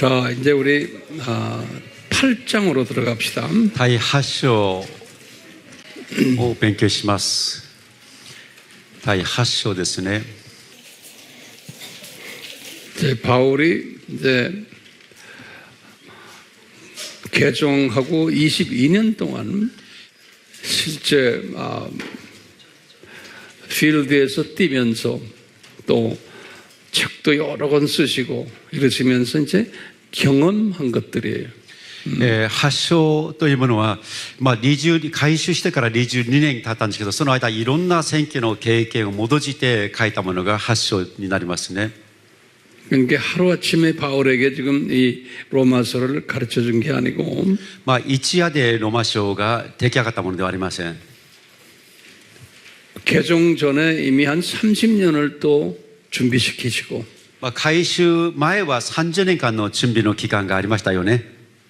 자, 이제 우리 8장으로 들어갑시다. 第8章を勉強します。第8章ですね。 이제 바울이 이제 개종하고 22년 동안 실제 필드에서 뛰면서 또 책도 여러 권 쓰시고 이러시면서 이제 경험한 것들이에요. 8章というものは、改修してから22年経ったんですけど、その間いろんな選挙の経験を戻して書いたものが8章になりますね。 그러니까 하루아침에 바울에게 지금 이 로마서를 가르쳐 준 게 아니고 一夜でローマ書が出来上がったものではありません。 개종 전에 이미 한 30년을 또 준비시키시고 改修前は30年間の準備の期間がありましたよね。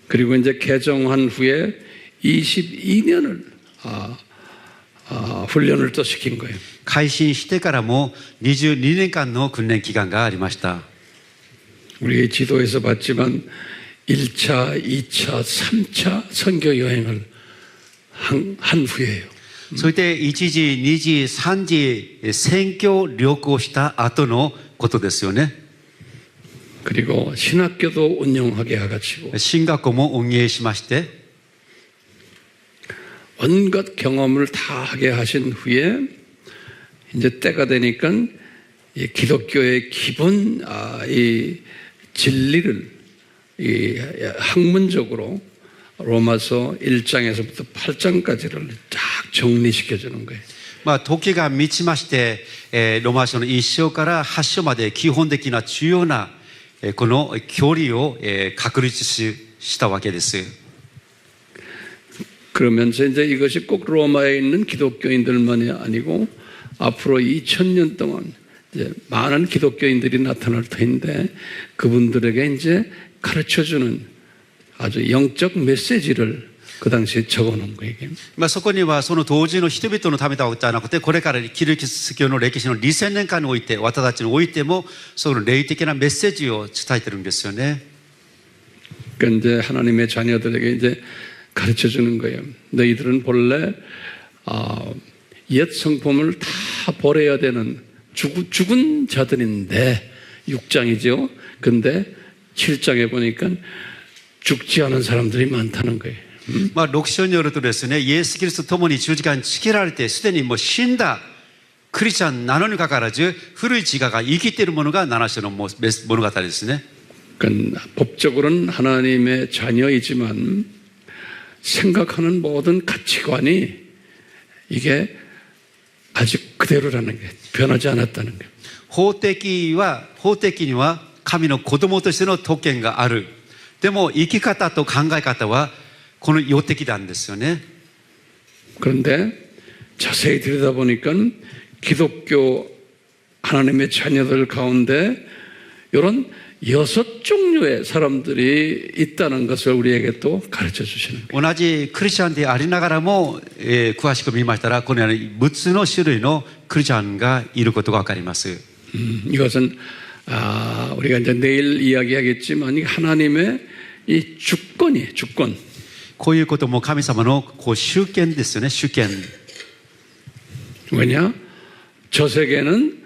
그리고 이제 개종한 후에 22년을 훈련을 또 시킨 거예요. 改心してからも22年間の訓練期間がありました。 우리 지도에서 봤지만 1차, 2차, 3차 선교 여행을 한 후에요. そして1時、2時、3時選挙旅行した後のことですよね。 그리고 신학교도 운영하게 해가지고 進学校も運営しまして 온갖 경험을 다 하게 하신 후에 이제 때가 되니까 이 기독교의 기본 이 진리를 이 학문적으로 로마서 1장에서부터 8장까지를 쫙 정리시켜 주는 거예요. 時が満ちまして、ローマ書の1章から8章まで基本的な重要なこの距離を確立したわけです。 그러면서 이제 이것이 꼭 로마에 있는 기독교인들만이 아니고 앞으로 2000년 동안 이제 많은 기독교인들이 나타날 터인데 그분들에게 이제 가르쳐주는 아주 영적 메시지를 그 당시에 적어놓은 거예요. そこにはその当時の人々のためではなくて、これからキリスト教の歴史の2000年間において、私たちにおいてもその霊的なメッセージを伝えてるんですよね。 그러니까 이제 하나님의 자녀들에게 이제 가르쳐 주는 거예요. 너희들은 본래 옛 성품을 다 버려야 되는 죽은 자들인데 6장이죠. 근데 7장에 보니까 죽지 않은 사람들이 많다는 거예요. 6章によるとですね、イエス・キリストと共に十字架につけられてすでにもう死んだクリスチャンなのにかかわらず、古い自我が生きているものが7章の物語ですね。 그러니까 법적으로는 하나님의 자녀이지만 생각하는 모든 가치관이 이게 아직 그대로라는 게 변하지 않았다는 거예요. 法的には神の子供としての特権がある。でも生き方と考え方はこの世的なんですよね。 그런데 자세히 들여다보니까 기독교 하나님의 자녀들 가운데 이런 6종류의 사람들이 있다는 것을 우리에게 또 가르쳐 주시는 거예요. 同じクリスチャンでありながらも、詳しく見ましたらこのように6つの種類のクリスチャンがいることが分かります。 이것은 우리가 이제 내일 이야기하겠지만 이 하나님의 이 주권이에요. 주권. こういうことも神様の主権ですよね。主権。 왜냐? 저 세계는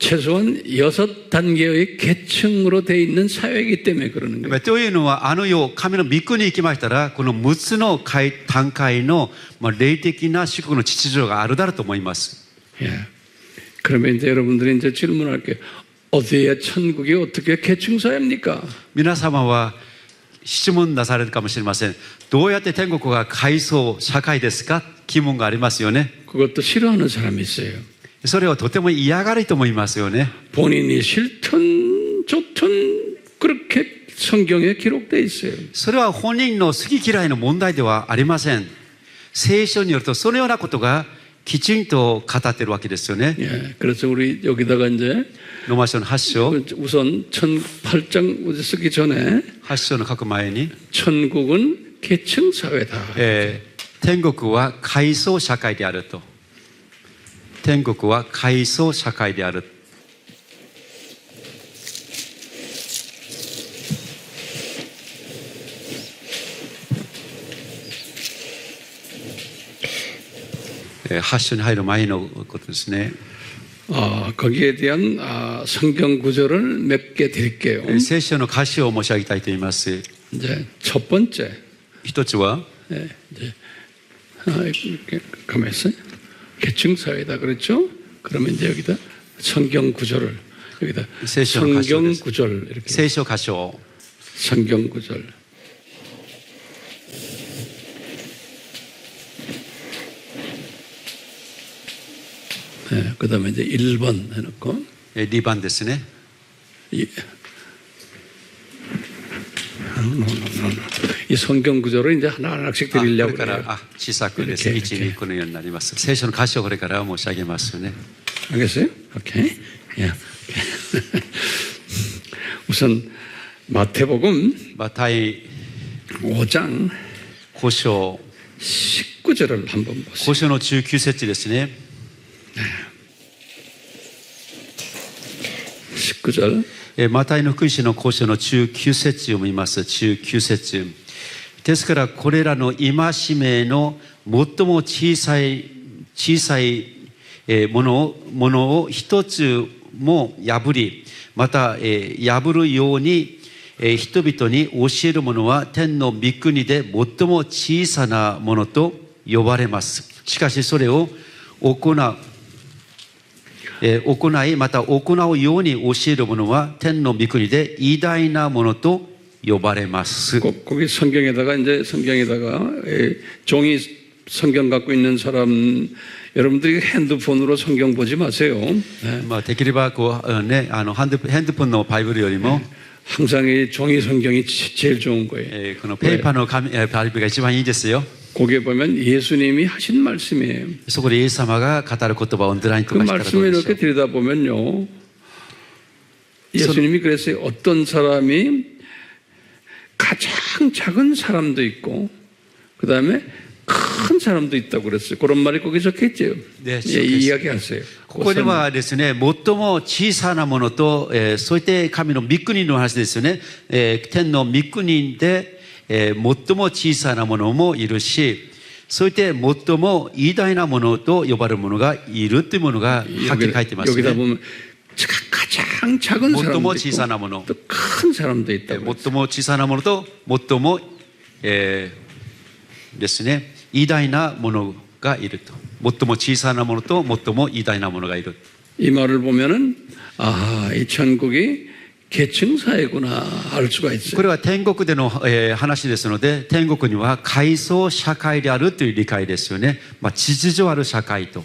최소한 6단계의 계층으로 되어 있는 사회이기 때문에 그러는 거예요. というのはあの世神の御国に行きましたらこの6つの段階の霊的な祝福の秩序があるだろうと思います。 예. 그러면 이제 여러분들이 이제 질문할게요. 어디에 천국이 어떻게 계층 사회입니까? 皆様は質問なされるかもしれません。どうやって天国が階層社会ですか？疑問がありますよね。 그것도 싫어하는 사람이 있어요. それをとても嫌がると思いますよね。 본인이 싫든 좋든 그렇게 성경에 기록되어 있어요. それは本人の好き嫌いの問題ではありません。聖書によるとそのようなことがきちんと語っているわけですよね。 예, 그래서 우리 여기다가 이제 ローマ書の8章 우선 8장 쓰기 전에 8章の書く前に 천국은 계층 사회다. 天国は階層社会であると。天国は階層社会である。8章に入る前のことですね。 거기에 대한 성경 구절을 몇 개 드릴게요. 聖書の歌詞を申し上げたいと言います。 이제 첫 번째, 一つは、 네, 이제 이렇게 가만 있어요. 계층 사회다 그렇죠? 그러면 이제 여기다 성경 구절을 여기다 성경 구절 이렇게 聖書箇所 성경 구절. 네, 그다음에 이제 1번 해놓고 2番ですね。 이 성경 구절을 이제 하나씩 これ 드리려고 から 그래요. 小さくですね、이렇게 1、2このようになります。聖書の箇所をこれから申し上げますね。 알겠어요? 오케이. 예. 우선 마태복음 マタイ 5장 5章 19절을 한번 보세요. 5章の19節ですね。 19절. マタイの福音書の5章の19節を読みます。19節。ですからこれらの戒めの最も小さいものを一つも破り、また破るように人々に教えるものは天の御国で最も小さなものと呼ばれます。しかしそれを行いまた行うように教えるものは天の御国で偉大なものと呼ばれます。 거기 성경에다가 이제 성경에다가 종이 성경 갖고 있는 사람 여러분들이 핸드폰으로 성경 보지 마세요. 네. できればこう、ね、ハンドポンのバイブルよりも、 항상 이 종이 성경이 제일 좋은 거예요. このペーパーのバイブルが一番いいですよ。 거기에 보면 예수님이 하신 말씀이에요. そこでイエス様が語る言葉をオンラインと 그 かしたらどう 말씀을 でしょ 이렇게 う。 들여다보면요. 예수님이 그랬어요. 어떤 사람이 가장 작은 사람도 있고 그 다음에 큰 사람도 있다고 그랬어요. 그런 말이 거기 적혀있죠. 네, 예, 이야기하세요. ここではですね、最も小さなものと、そういった神の御国の話ですよね。天の御国で、最も小さなものもいるし、そういった最も偉大なものと呼ばれるものがいるというものがはっきり書いてます 여기다 ね。 보면 가장 작은 最 사람도 も小さ 있고 なもの、 또 큰 사람도 있다고. 最も小さなものと最も、ですね、偉大なものがいると。最も小さなものと最も偉大なものがいる。 이 말을 보면은 이 천국이 계층 사회구나 알 수가 こ 있어요. れは天国での、話ですので、天国には階層社会であるという理解ですよね。秩序ある社会と。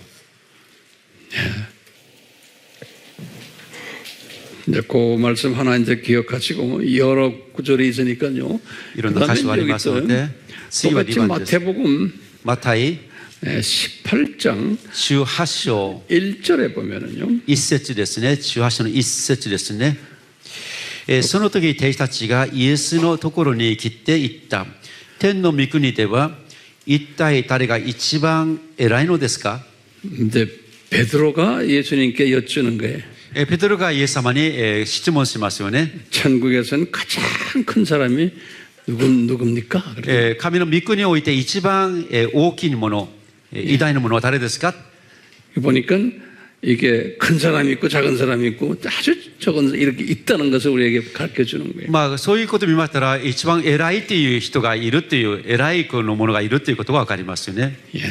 이제 그 말씀 하나 이제 기억하시고 여러 구절이 있으니까요. いろんな箇所がありますので、次は 똑같이 2番です。 마태복음 マタイ 18장 18章 1절에 보면은요. 1節ですね。18章の1節ですね。その時弟子たちがイエスのところに来て言った。天の御国では一体誰が一番偉いのですか？ 이제 베드로가 예수님께 여쭈는 거예요. ペテロがイエス様に質問しますよね。 천국에서는 가장 큰 사람이 누굽니까? 神の御国において一番大きいもの、偉大なものは誰ですか？ 보니까 이게 큰 사람이 있고 작은 사람이 있고 아주 적은 이렇게 있다는 것을 우리에게 가르쳐 주는 거예요. そういうことを見ましたら一番偉いという人がいるという偉いのものがいるということが分かりますよね。 예.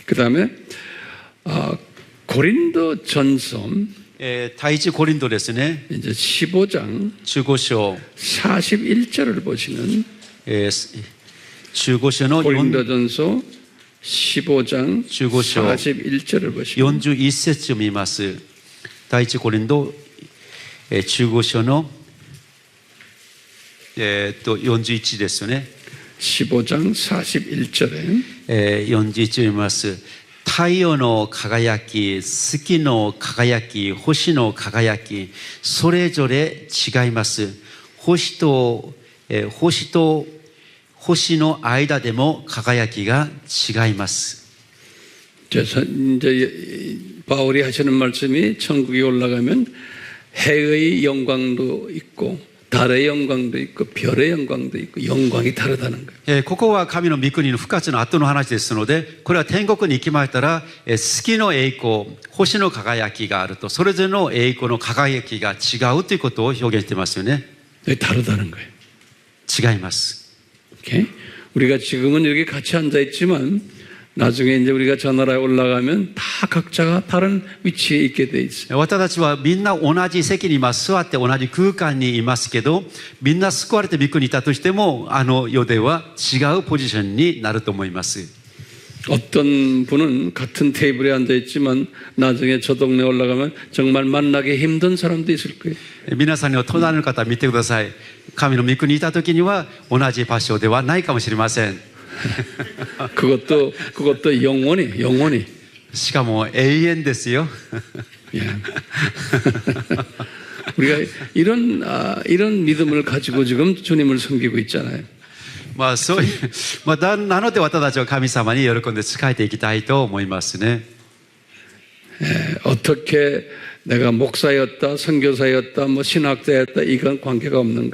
그다음에 고린도 전서 第一コリントですね。 이제 15장 15章 41절을 보시면 15章の 고린도전서 15장 15章 41절을 보시면 41節を見ます。第一コリント15章の41ですよね。 15장 41절에 41を見ます。太陽の輝き、月の輝き、星の輝き、それぞれ違います。星と星の間でも輝きが違います。 이제 바울이 하시는 말씀이 천국에 올라가면 해의 영광도 있고 달의 영광도 있고 별의 영광도 있고 영광이 다르다는 거예요. ここは神の御国の復活の後の話ですので、これは天国に行きましたら、月の栄光、星の輝きがあると、それぞれの栄光の輝きが違うということを表現してますよね。 다르다는 거예요. 違います。 오케이? 우리가 지금은 여기 같이 앉아 있지만 나중에 이제 우리가 저 나라에 올라가면 다 각자가 다른 위치에 있게 돼 있어요. 私たちはみんな同じ席に今座って同じ空間にいますけど、みんな救われて御国にいたとしても、あの世では違うポジションになると思います。 어떤 분은 같은 테이블에 앉아 있지만 나중에 저 동네 올라가면 정말 만나기 힘든 사람도 있을 거예요. 皆さんの隣の方見てください。神の御国にいた時には同じ場所ではないかもしれません。 그것도 영원히. しかも永遠ですよ。 예. 우리가 이런 믿음을 가지고 지금 주님을 섬기고 있잖아요. まあそういう、なので私たちは神様に喜んで仕えていきたいと思いますね。 어떻게 내가 목사였다, 선교사였다, 뭐 신학자였다 이건 관계가 없는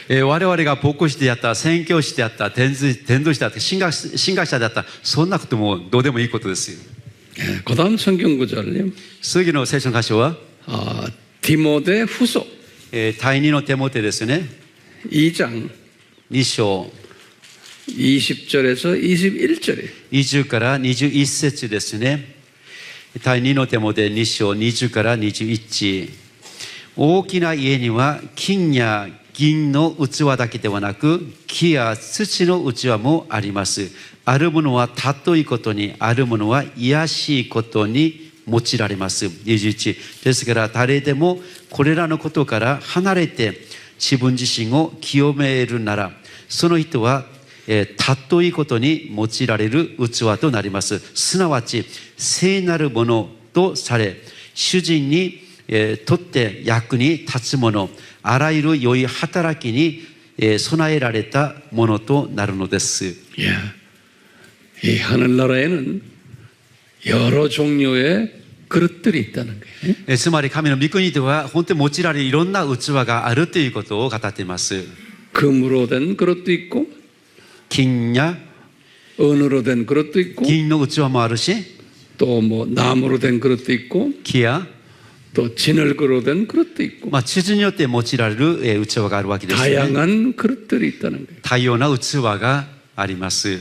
거예요. 我々が牧師であった、宣教師であった、伝道師であった、神学者であった、そんなこともどうでもいいことですよ。 그다음 성경 구절은요. 次の聖書の箇所は、 디모데 후서 第二のテモテですね。 2장 2章 20절에서 21절에 20から21節ですね。第二のテモテ2章20から21。大きな家には金や銀の器だけではなく、木や土の器もあります。あるものは尊いことに、あるものは卑しいことに用いられます。21。ですから誰でもこれらのことから離れて自分自身を清めるなら、その人は尊いことに用いられる器となります。すなわち聖なるものとされ、主人にとって役に立つもの、あらゆる良い働きに備えられたものとなるのです。 예. 이 하늘나라에는 여러 종류의 그릇들이 있다는 거예요. つまり神の御国では本当に用いられるいろんな器があるということを語っています。 금으로 된 그릇도 있고 金や 은으로 된 그릇도 있고 銀の器もあるし、 또 뭐 나무로 된 그릇도 있고 木や 또 진흙으로 된 그릇도 있고 地図によって用いられる器があるわけですね。 다양한 그릇들이 있다는 거예요. 多様な器があります。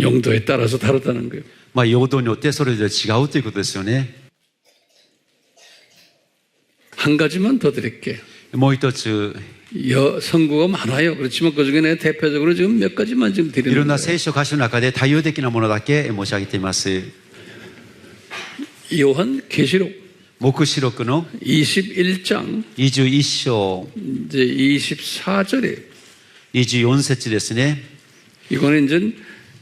용도에 따라서 다르다는 거예요. 用途によってそれぞれ違うということですよね。 한 가지만 더 드릴게요. もう一つ、 선구가 많아요. 그렇지만 그중에 대표적으로 지금 몇 가지만 지금 い 드리는 ろんな 거예요. 聖書箇所の中で対応的なものだけ申し上げています。 요한 계시록 黙示録の 21장 21章 이제 24절에 24節ですね。 이거는 이제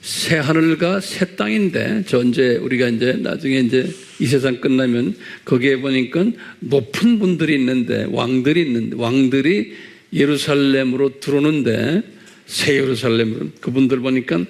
새 하늘과 새 땅인데 저 이제 우리가 이제 나중에 이제 이 세상 끝나면 거기에 보니까 높은 분들이 있는데 왕들이 예루살렘으로 들어오는데 새 예루살렘으로 그분들 보니까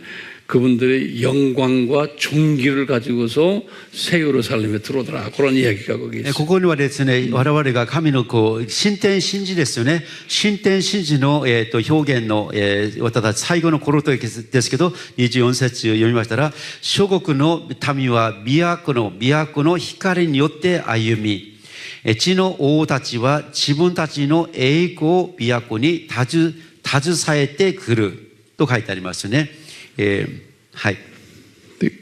그분들의 영광과 존귀를 가지고서 새 예루살렘에 들어오더라. 그런 이야기가 거기 있어요. ここにはですね、我々が神の新天新地ですよね。新天新地の、表現の、私たち最後の頃ですけど、24節読みましたら、諸国の民は都の光によって歩み、地の王たちは自分たちの栄光を都に携えてくると書いてありますね。はい。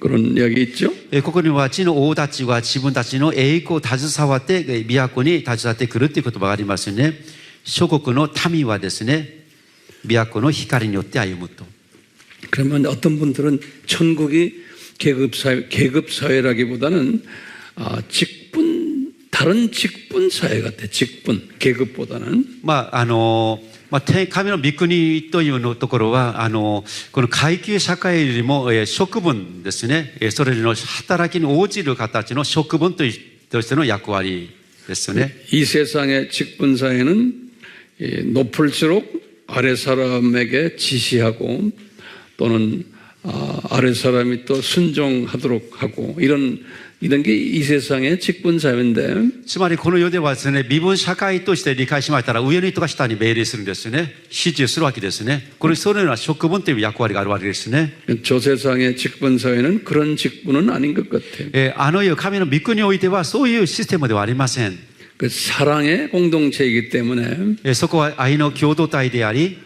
그런 이야기 있죠? ここには地の王たちは自分たちの栄光を携わって都に携わってくるという言葉がありますよね。諸国の民はですね、都の光によって歩むと。 그러면 어떤 분들은 천국이 계급사회라기보다는 다른 직분 사회 같아. 직분, 계급보다는. 神の御国というのところは、この階級社会よりも職分ですね。それの働きに応じる形の職分としての役割ですよね。 이 세상의 직분 사회는 높을수록 아래 사람에게 지시하고 또는 아래 사람이 또 순종하도록 하고 이런 이런 게 이 세상의 직분 사회인데 つまりこの世ではですね、身分社会として理解しましたら、上の人が下に命令するんですよね。指示するわけですね。これ、そのような職分という役割があるわけですね。 저 세상의 직분 사회는 그런 직분은 아닌 것 같아요. あの世、神の御国においてはそういうシステムではありません。 그 사랑의 공동체이기 때문에 そこは愛の共同体であり、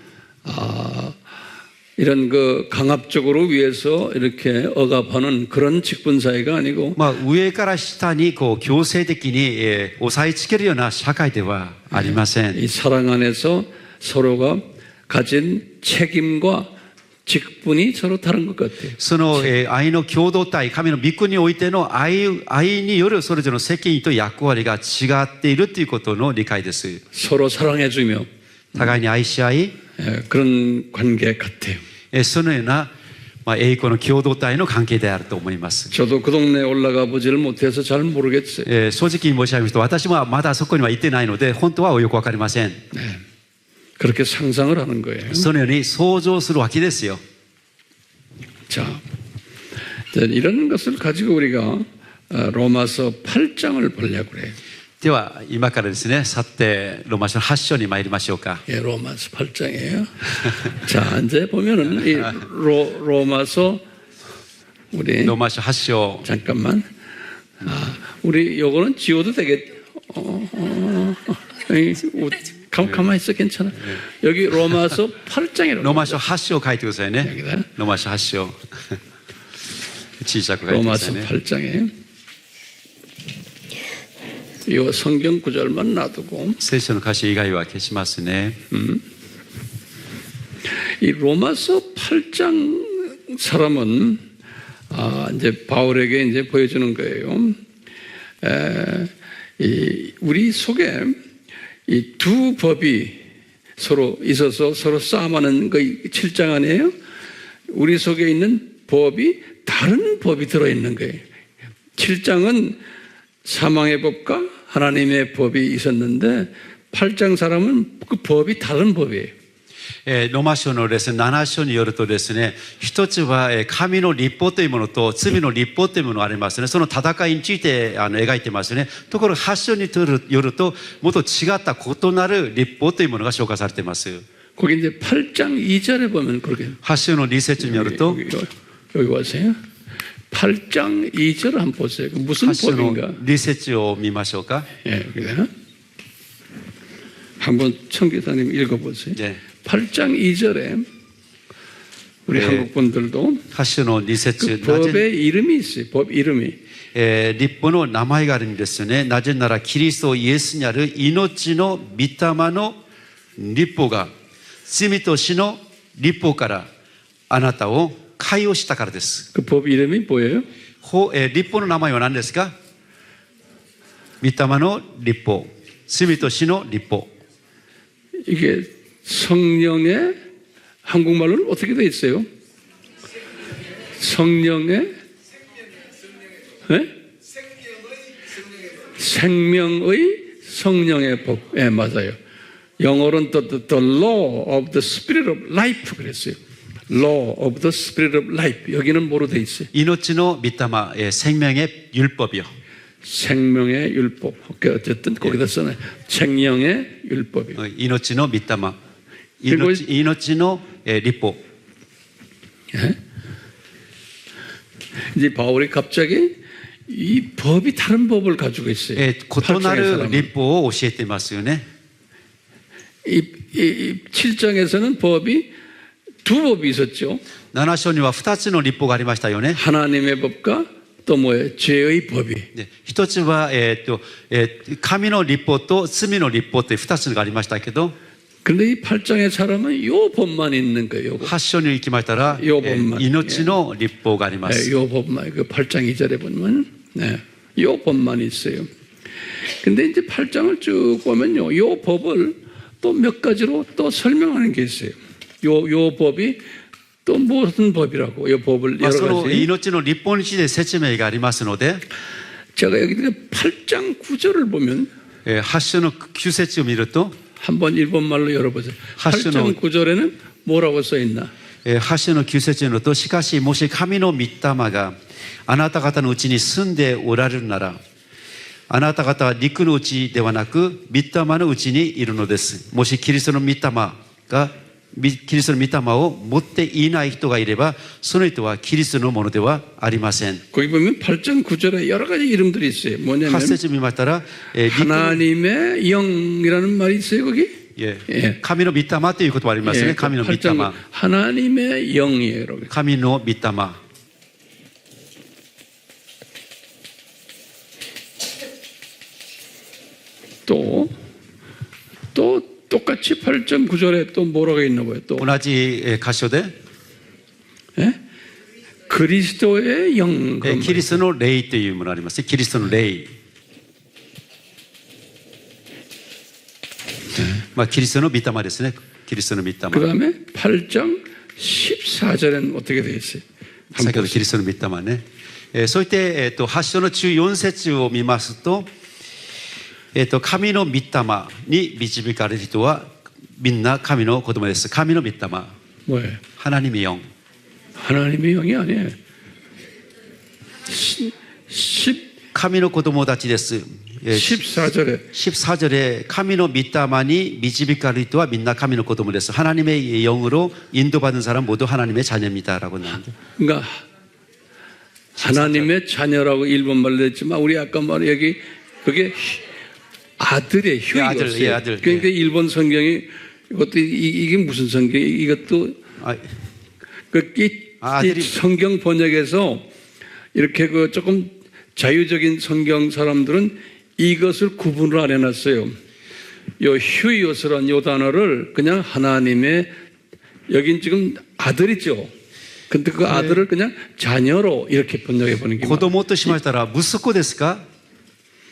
이런 그 강압적으로 위에서 이렇게 억압하는 그런 직분 사회가 아니고 上から下にこう強制的に押さえつけるような社会ではありません。 이 사랑 안에서 서로가 가진 책임과 직분이 서로 다른 것 같아요. その愛の共同体、神の御国においての愛によるそれぞれの責任と役割が違っているということの理解です。 서로 사랑해주며 互いに愛し合い、 그런 관계 같아요. そのような栄光の共同体の関係であると思います。 저도 그 동네에 올라가 보지를 못해서 잘 모르겠어요. 正直に申し上げますと、私はまだそこには行ってないので、本当はよくわかりません。 그렇게 상상을 하는 거예요. そのように想像するわけですよ。 자, 이런 것을 가지고 우리가 로마서 8장을 보려고 그래요. では今からですね、さてローマ書8章に参りましょうか。 예, 로마서 8장이에요. 자, 이제 보면은 이 로마서 우리 ローマ書8章 잠깐만. 우리 요거는 지워도 되겠. 가만히 있어 괜찮아. 여기 로마서 8장이라고. ローマ書8章書いてくださいね。 여기다. ローマ書8章小さく書いてくださ 로마서 いね。 8장에 이 성경 구절만 놔두고 聖書の歌詞以外は消しますね。 이 로마서 8장 사람은 이제 바울에게 이제 보여주는 거예요. 우리 속에 이 두 법이 서로 있어서 서로 싸움하는 거 7장 아니에요? 우리 속에 있는 법이 다른 법이 들어있는 거예요. 7장은 사망의 법과 하나님의 법이 있었는데 8장 사람은 그 법이 다른 법이에요. ローマ書のですね、7章によるとですね、一つは神の律法というものと罪の律法というものがありますね。その戦いについて描いてますね。ところが8章によると、もっと違った異なる律法というものが紹介されています。 거기 이제 8장 2절에 보면 그렇게 8章の2節によると、 여기 와세요. 8장 2절 한번 보세요. 무슨 8章の 법인가? 2節を見ましょうか。 예, 여기다. 한번 청기사님 읽어보세요. 네. 8장 2절에 우리 네. 한국 분들도 8章の2節 그 법의 이름이 있어요. 법 이름이. 立法の名前があるんですね。なぜならキリストイエスにある命の御霊の律法が罪と死の律法からあなたを解放したからです。 그 법 이름이 뭐예요? 律法の名前は何ですか？御霊の律法、罪と死の律法。 이게 성령의 한국말로는 어떻게 돼 있어요? 성령의 네? 생명의 성령의 법. 예, 맞아요. 영어로는 the law of the spirit of life 그랬어요. law of the spirit of life. 여기는 뭐로 돼 있어요? 命の御霊、생명의 율법이요. 생명의 율법. 어쨌든 거기다 써놔요. 생명의 율법이요. 命の御霊、 그리고 命の律法。 예? 이제 바울이 갑자기 이 법이 다른 법을 가지고 있어요. 異なる律法を教えていますよね。 이 7장에서는 법이 두 법이 있었죠. 7章には2つの律法がありましたよね。 하나님의 법과 또 뭐예요? 죄의 법이. 一つは、神の律法と罪の律法という2つがありましたけど、 그런데 이 8장의 사람은 요 법만 있는 거예요. 요거. 8章に行きましたら、요 법만. 命の律法がありま 네, す。 요 법만. 그 8장 2절에 보면 네, 요 법만 있어요. 근데 이제 8장을 쭉 보면요. 요 법을 또 몇 가지로 또 설명하는 게 있어요. 요 법이 또 무슨 법이라고 요 법을 そ 여러 の 가지. 命の律法について説明がありますので、 제가 여기 8장 9절을 보면 8章の9節を見ると、 한번 일본말로 열어보세요. 8장 9절에는 뭐라고 써 있나? 8章の9節のと、しかしもし神の御霊があなた方のうちに住んでおられるなら、あなた方は肉のうちではなく、御霊のうちにいるのです。もしキリストの御霊を持っていない人がいれば、その人はキリストのものではありません。 거기 보면 8장 9절에 여러 가지 이름들이 있어요. 뭐냐면 8節見ましたら、 하나님의 영이라는 말이 있어요. 거기. 神の御霊という言葉ありますね。神の御霊。 8장 하나님의 영이에요. 여러분. 神の御霊。 또 똑같이 8장 9절에 또 뭐라고 있나 봐요. 또 同じ箇所で、 그리스도의 영. キリストの霊というものがあります。キリストの霊。キリストの御霊ですね。キリストの御霊。 그다음에 8장 14절에는 어떻게 되어 있어요? 先ほどキリストの御霊ね。そういって、8章の14節を見ますと、神の御霊に導かれる人はみんな神の子供です。神の御霊。 뭐예요? 하나님의 영. 하나님의 영이 아니에요. 神の子供たちです。 14절에 14절에 神の御霊に導かれる人はみんな神の子供です。 하나님의 영으로 인도받은 사람 모두 하나님의 자녀입니다라고 나옵니다. 그러니까 하나님의 자녀라고 일본말로 했지만 우리 아까 말 여기 그게 아들의 효이었어요. 아들. 그러니까 일본 성경이 이것도 이게 무슨 성경? 이것도 이 성경 번역에서 이렇게 그 조금 자유적인 성경 사람들은 이것을 구분을 안 해놨어요. 요 휴이오스란 요 단어를 그냥 하나님의 여긴 지금 아들이죠. 근데 그 아들을 그냥 자녀로 이렇게 번역해 보는 게 子供としましたら息子ですか？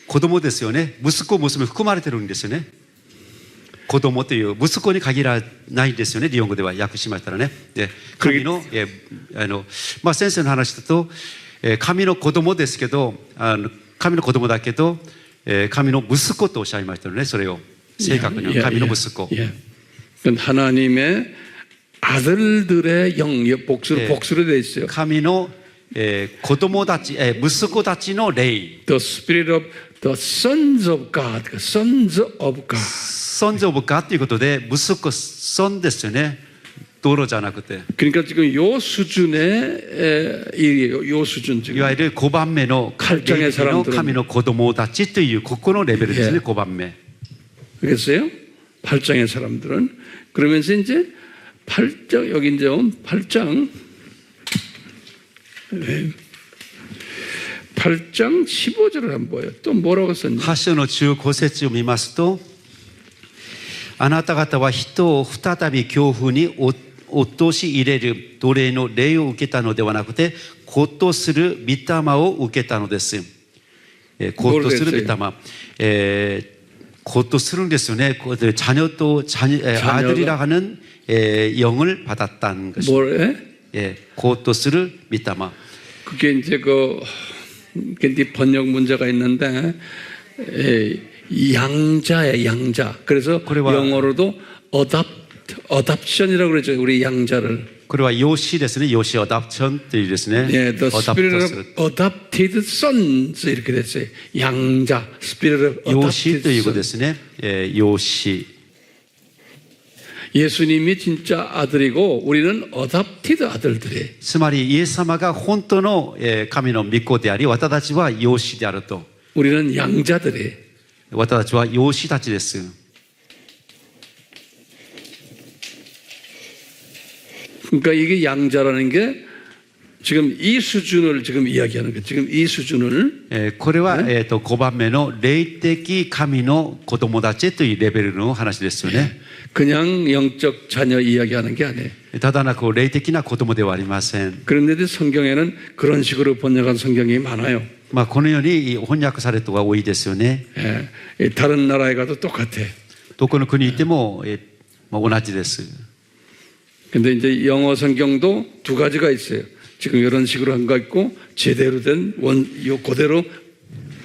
子供ですよね。息子、娘含まれてるんですよね。子供という息子に限らないんですよね。日本語では訳しましたらね。で、神の先生の話だと、神の子供ですけど、神の子供だけど、神の息子とおっしゃいましたよね。それを正確には神の息子。 하나님의 아들들의 영, 복수로 되어 있어요. 神の子供たち、息子たちの霊。 The Spirit of the Sons of God, Sons of God. Sons of God ということで、息子、sonですよね。道路じゃなくて。 그러니까 지금 요 수준의 요 수준 い 지금 わゆる5番目の 8장의 神の子供たちというここのレベルですね。5番目。 그랬어요? 8장의 사람들은 그러면서 이제 8장 여기 이제 8장 8장 15절을 한번 보여요. 또 뭐라고 썼냐? 8章の15節を見ますと、あなた方は人を再び恐怖に陥れる奴隷の霊を受けたのではなくて、子とする御霊を受けたのです。子とする御霊。子とするんですよね。아들이라 하는 영을 받았다는 것입니다. 뭐래? 곧とする御霊. 그게 이제 이게 번역 문제가 있는데 양자예요, 양자. 그래서 영어로도 adoption이라고 그러죠. 우리 양자를. これは養子ですね。養子adoptionというですね。 예, the spirit of adopted sons 이렇게 됐어요. 양자, spirit of 養子 adopted ということで sons. すね。養子。 예수님이 진짜 아들이고 우리는 adopted 아들들이에요. つまりイエス様が本当の神の御子であり、私たちは養子であると。 우리는 양자들이에요. 私たちは養子たちです。 그러니까 이게 양자라는 게 지금 이 수준을 지금 이야기하는 거예요. 지금 이 수준을. これは5番目の霊的神の子供たちというレベルの話ですよね。 그냥 영적 자녀 이야기하는 게 아니에요. ただなく霊的な子供ではありません。 그런데도 성경에는 그런 식으로 번역한 성경이 많아요. このように翻訳される人が多いですよね。 예, 다른 나라에 가도 똑같아. どこの国にいても同じです。 근데 이제 영어 성경도 두 가지가 있어요. 지금 이런 식으로 한 거 있고 제대로 된 그대로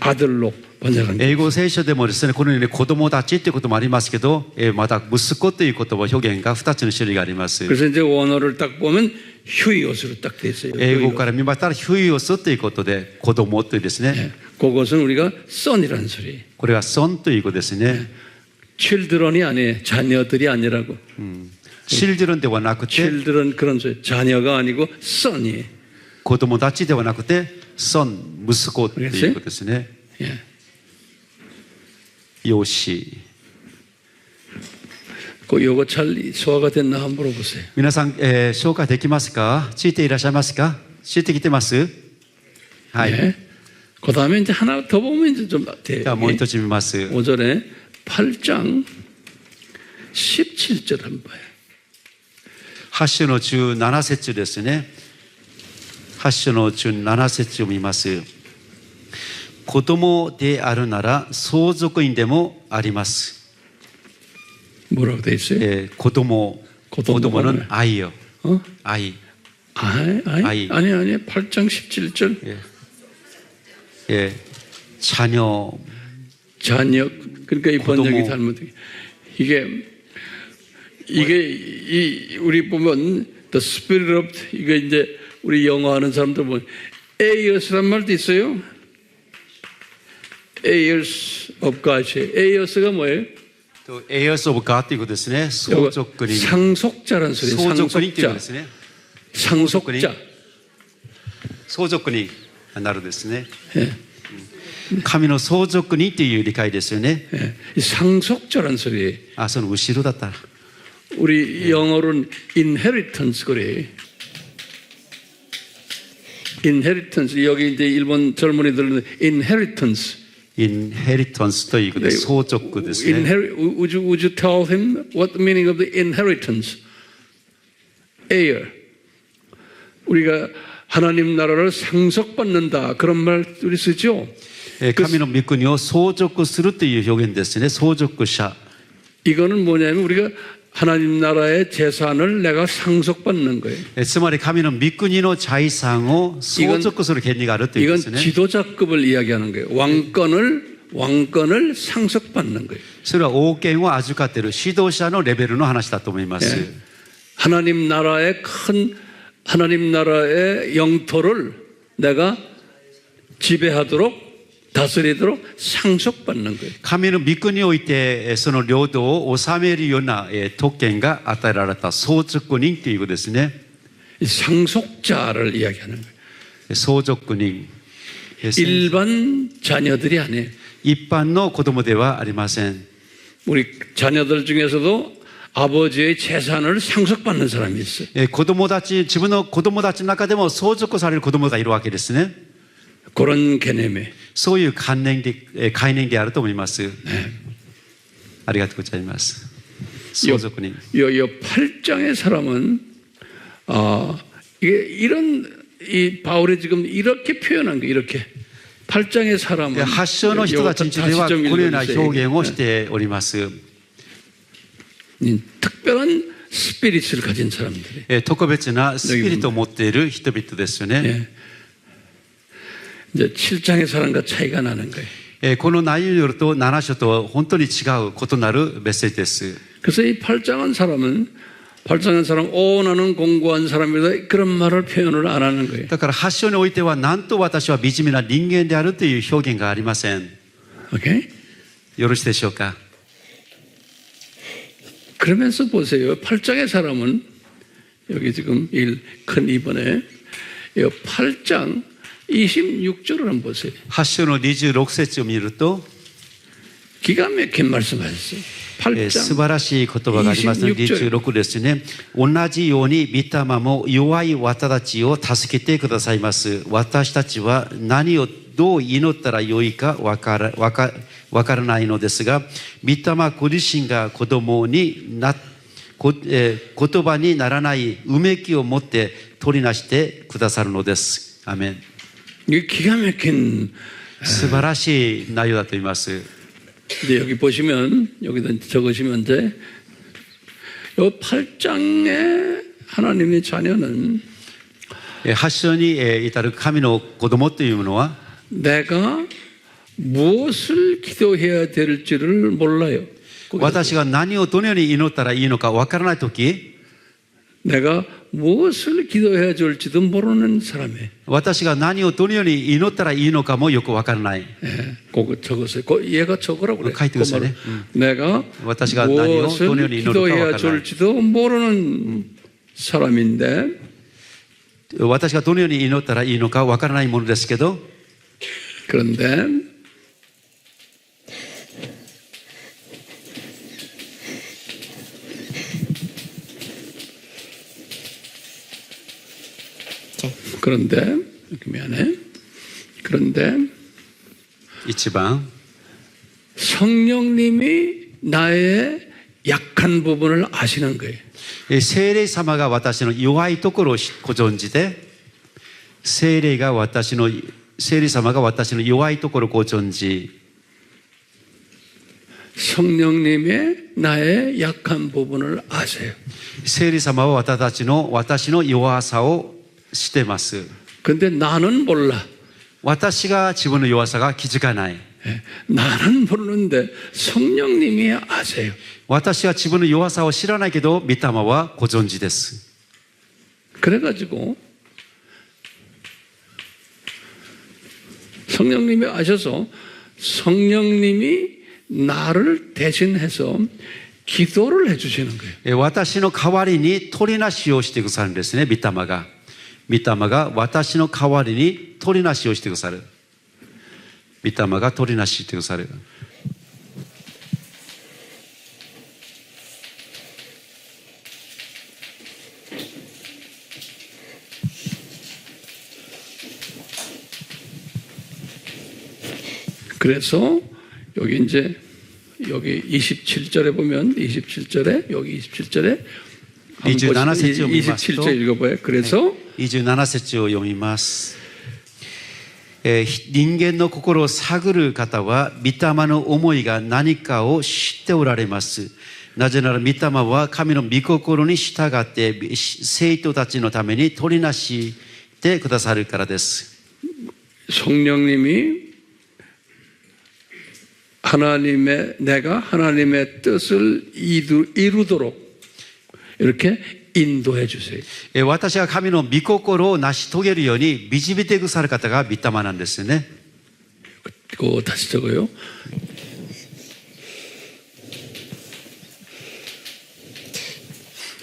아들로 번역한 게 英語聖書でもですね、このように子供たちということもありますけど、また息子という言葉表現が2つの種類があります。 그래서 이제 원어를 딱 보면 휴이옷으로 딱 돼 있어요. 英語から見ましたらヒュイオスということで子供というですね、 예, 그것은 우리가 son이라는 소리. これはソンということですね。 children이 아니에요. 자녀들이 아니라고. チルドレンではなくて children 그런 소리. 자녀가 아니고 son이에요. 子供たちではなくてソン、息子ということですね。 예. 養子。 요거 잘 소화가 됐나 한번 물어보세요. 皆さん、紹介できますか？ついていらっしゃいますか？ついてきてます？はい。 예. 그 다음에 이제 하나 더 보면 이제 좀 돼요. じゃあもう一つ見ます。 5절에 8장 17절 한번 봐요. 8章の17節ですね。8章の17節を見ます。子供であるなら相続人でもあります。 뭐라고 돼 있어요? 子供、子供の愛よ。 어? 愛。 아니 8장 17절. 자녀. 자녀. 그러니까 이 번역이 고도모. 잘못된 이게 우리 보면 the spirit of 이거 이제 우리 영어 하는 사람들 보면 heir스란 말도 있어요. heirs of God. heirs가 뭐예요? 또 heirs of God ということですね。相続人。 상속자란 소리. 相続人ということで 상속자. すね。 상속자. 相続人になるですね。 예. 神の相続人という理解ですよね。 예. 이 상속자란 소리예요. あ、その後ろだったら。 우리 영어로는 inheritance 그래요. inheritance 여기 이제 일본 젊은이들은 inheritance. inheritance ということで相続ですね。 would you tell him what the meaning of the inheritance? heir. 우리가 하나님 나라를 상속받는다 그런 말 우리 쓰죠. 神の御国を相続するという表現ですね。相続者。 이거는 뭐냐면 우리가 하나님 나라의 재산을 내가 상속받는 거예요. つまり神の御国の財産を相続する権利があるというこ 이건 とですね。 지도자급을 이야기하는 거예요. 왕권을 상속받는 거예요. それは王権を預かっている指導者のレベルの話だと思います。 예. 하나님 나라의 영토를 내가 지배하도록 다스리도록 상속받는 거예요. 神の御国においてその領土を治めるような特権が与えられた相続人ということですね。 상속자를 이야기하는 거예요. 相続人。 일반 자녀들이 아니에요. 一般の子供ではありません。 우리 자녀들 중에서도 아버지의 재산을 상속받는 사람이 있어요. 子供たち、自分の子供たちの中でも相続される子供がいるわけですね。 그런 개념에 そういう概念であると思います。ありがとうございます。相続人。 요 8장의 사람은 이 바울이 지금 이렇게 표현한 거예요. 이렇게 8장의 사람은 8章の人たちについてはこのような表現をしております。 특별한 스피릿을 가진 사람들이 特別なスピリットを持っている人々ですよね。 이제 7장의 사람과 차이가 나는 거예요. この内容によると7章と本当に違う異なるメッセージです。 그래서 이 8장한 사람 나는 공고한 사람이다 그런 말을 표현을 안 하는 거예요. だから8章においてはなんと私は惨めな人間であるという表現がありません。 오케이? よろしいでしょうか。 그러면서 보세요. 8장의 사람은 여기 지금 큰 2번에 8장 26절을 한번 보세요. 8章の26節を見ると 기가 막힌 말씀하셨어요. 8장 素晴らしい言葉がありますので26ですね。同じように御霊も弱い私たちを助けてくださいます。私たちは何をどう祈ったらよいかわからないのですが、御霊ご自身が言葉にならないうめきを持って取りなしてくださるのです。アメン。 이게 기가 막힌 素晴らしい内容だと言います。 이제 여기 보시면 여기다 적으시면 이제 요 8장의 하나님의 자녀는 8章に至る神の子供というものは 내가 무엇을 기도해야 될지를 몰라요. 私が何をどのように祈ったらいいのかわからないとき、 내가 무엇을 기도해야 될지도 모르는 사람이에요. 私が何をどのように祈ったらいいのかもよくわからない。 예, 그거 적었어요. 얘가 적으라고 그래. 書いてくださいね。 내가私が何をどのように祈るかわ 기도해야 からない。 될지도 모르는 사람인데 私がどのように祈ったらいいのかわからないものですけど、 그런데 미안해. 그런데 一番 성령님이 나의 약한 부분을 아시는 거예요. 聖霊様が私の弱いところをご存知で、聖霊様が私の弱いところをご存知。 성령님의 나의 약한 부분을 아세요. 聖霊様は私の弱さを知っています。 근데 나는 몰라. 私が自分の弱さが気づかない。 예, 나는 모르는데 성령님이 아세요. 私は自分の弱さを知らないけど、御霊はご存知です。 그래가지고 성령님이 아셔서 성령님이 나를 대신해서 기도를 해주시는 거예요. 私の代わりに取りなしをしてくださるんですね、御霊が。御霊が私の代わりに取りなしをしてくださる。御霊が取りなししてくださる。그래서 여기 이제 여기 27절에 보면 27절에 여기 27절에 27절 읽어봐요. 그래서 27節を読みます。人間の心を探る方は御霊の思いが何かを知っておられます。なぜなら御霊は神の御心に従って生徒たちのために取りなしてくださるからです。 성령님이 내가 하나님의 뜻을 이루도록 이렇게 인도해 주세요. 私が神の御心を成し遂げるように導いてくださる方が御霊なんですね。 그거 다시 적어요.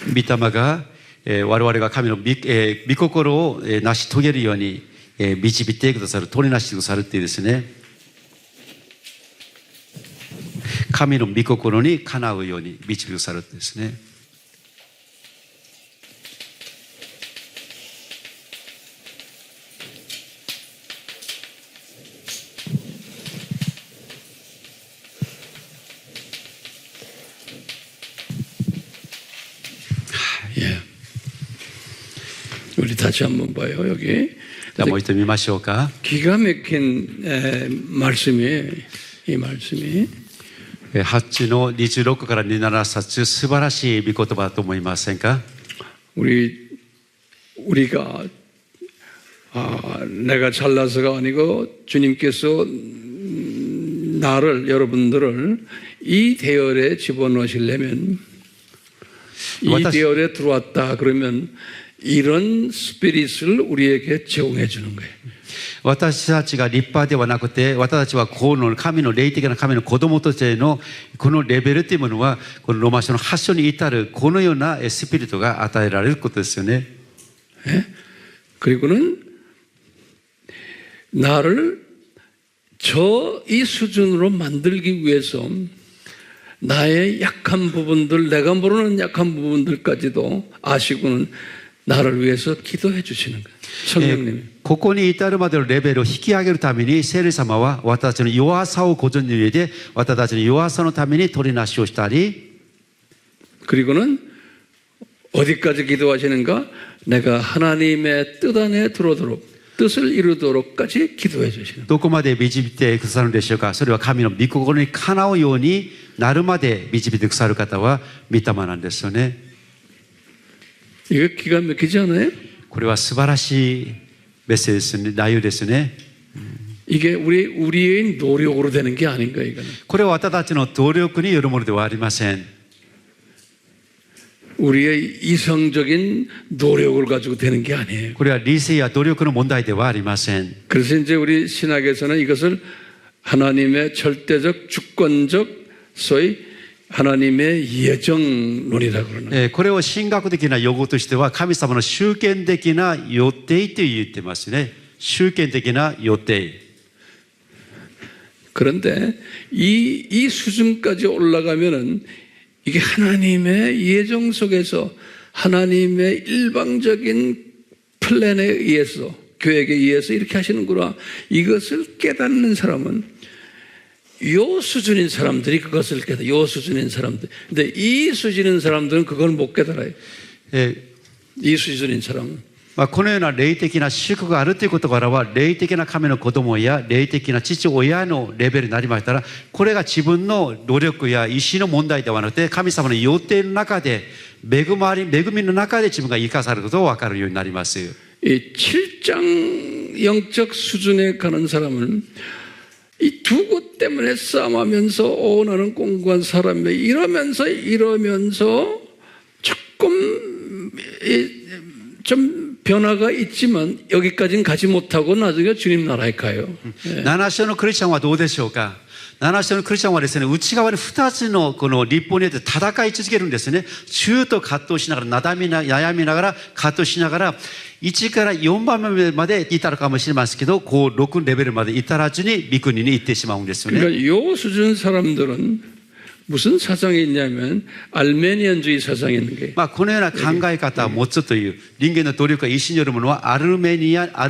御霊が我々が神の御心を成し遂げるように導いてくださる、取りなしてくださるっていうですね。 神の御心にかなうように導くされてですね。예. 우리 다시 한번 봐요. 여기. もう一度見ましょうか。 기가 막힌 말씀이에요. 이 말씀이. 8の26から27節、素晴らしい御言葉だと思いませんか？ 우리가 내가 잘나서가 아니고 주님께서 여러분들을 이 대열에 집어넣으시려면 이 대열에 들어왔다 그러면 이런 스피릿을 우리에게 제공해 주는 거예요. 私たちが立派ではなくて、私たちはこの神の霊的な神の子供としてのこのレベルというものは、このローマ書の8章に至るこのようなスピリットが与えられることですよね。 그리고는 나를 이 수준으로 만들기 위해서 나의 약한 부분들, 내가 모르는 약한 부분들까지도 아시고는 나를 위해서 기도해 주시는 거예요. 성령님이. ここに至るまでのレベルを引き上げるために聖霊様は私たちの弱さをご存知の上で私たちの弱さのために取りなしをしたり 그리고는 어디까지 기도하시는가? 내가 하나님의 뜻 안에 들어오도록 뜻을 이루도록까지 기도해 주시는 どこまで導いてくださるんでしょうか。それは神の御心にかなうようになるまで導いてくださる方は御霊なんですよね。 이거 기가 막히지 않아요? これは素晴らしいメッセージですね、内容ですね。 이게 우리의 노력으로 되는 게 아닌 거예요, 이거는. これは私たちの努力によるものではありません。 우리의 이성적인 노력을 가지고 되는 게 아니에요. これは理性や努力の問題ではありません。 그래서 이제 우리 신학에서는 이것을 하나님의 절대적 주권적 소위 하나님의 예정론이라고 그러는 これを神学的な用語としては神様の集権的な予定と言ってますね。集権的な予定。 그런데 이 수준까지 올라가면은 이게 하나님의 예정 속에서 하나님의 일방적인 플랜에 의해서 계획에 의해서 이렇게 하시는구나 이것을 깨닫는 사람은 요 수준인 사람들이 그것을 깨달아. 요 수준인 사람들. 근데 이 수준인 사람들은 그걸 못 깨달아요. 이 수준인 사람은. このような霊的な祝福があるということからは霊的な神の子供や霊的な父親のレベルになりましたらこれが自分の努力や意志の問題ではなくて神様の予定の中で恵みの中で自分が生かされることが分かるようになります。 이 7장 영적 수준에 가는 사람은 이 두 것 때문에 싸움하면서 나는 공고한 사람이 이러면서 조금 좀 변화가 있지만 여기까지는 가지 못하고 나중에 주님 나라에 가요. 7章のクリスチャンはどうでしょうか。7章のクリスチャンはですね、内側に2つのこの立法によって戦い続けるんですね。中と葛藤しながら、悩みながら、葛藤しながら、1から4番目まで至るかもしれませんけど、6レベルまで至らずに御国に行ってしまうんですよね。 그러니까 요 수준 사람들은 무슨 사상이 있냐면 알메니안주의 사상이 있는 게. このような考え方を持つという人間の努力が意志によるものはアルメニアン考え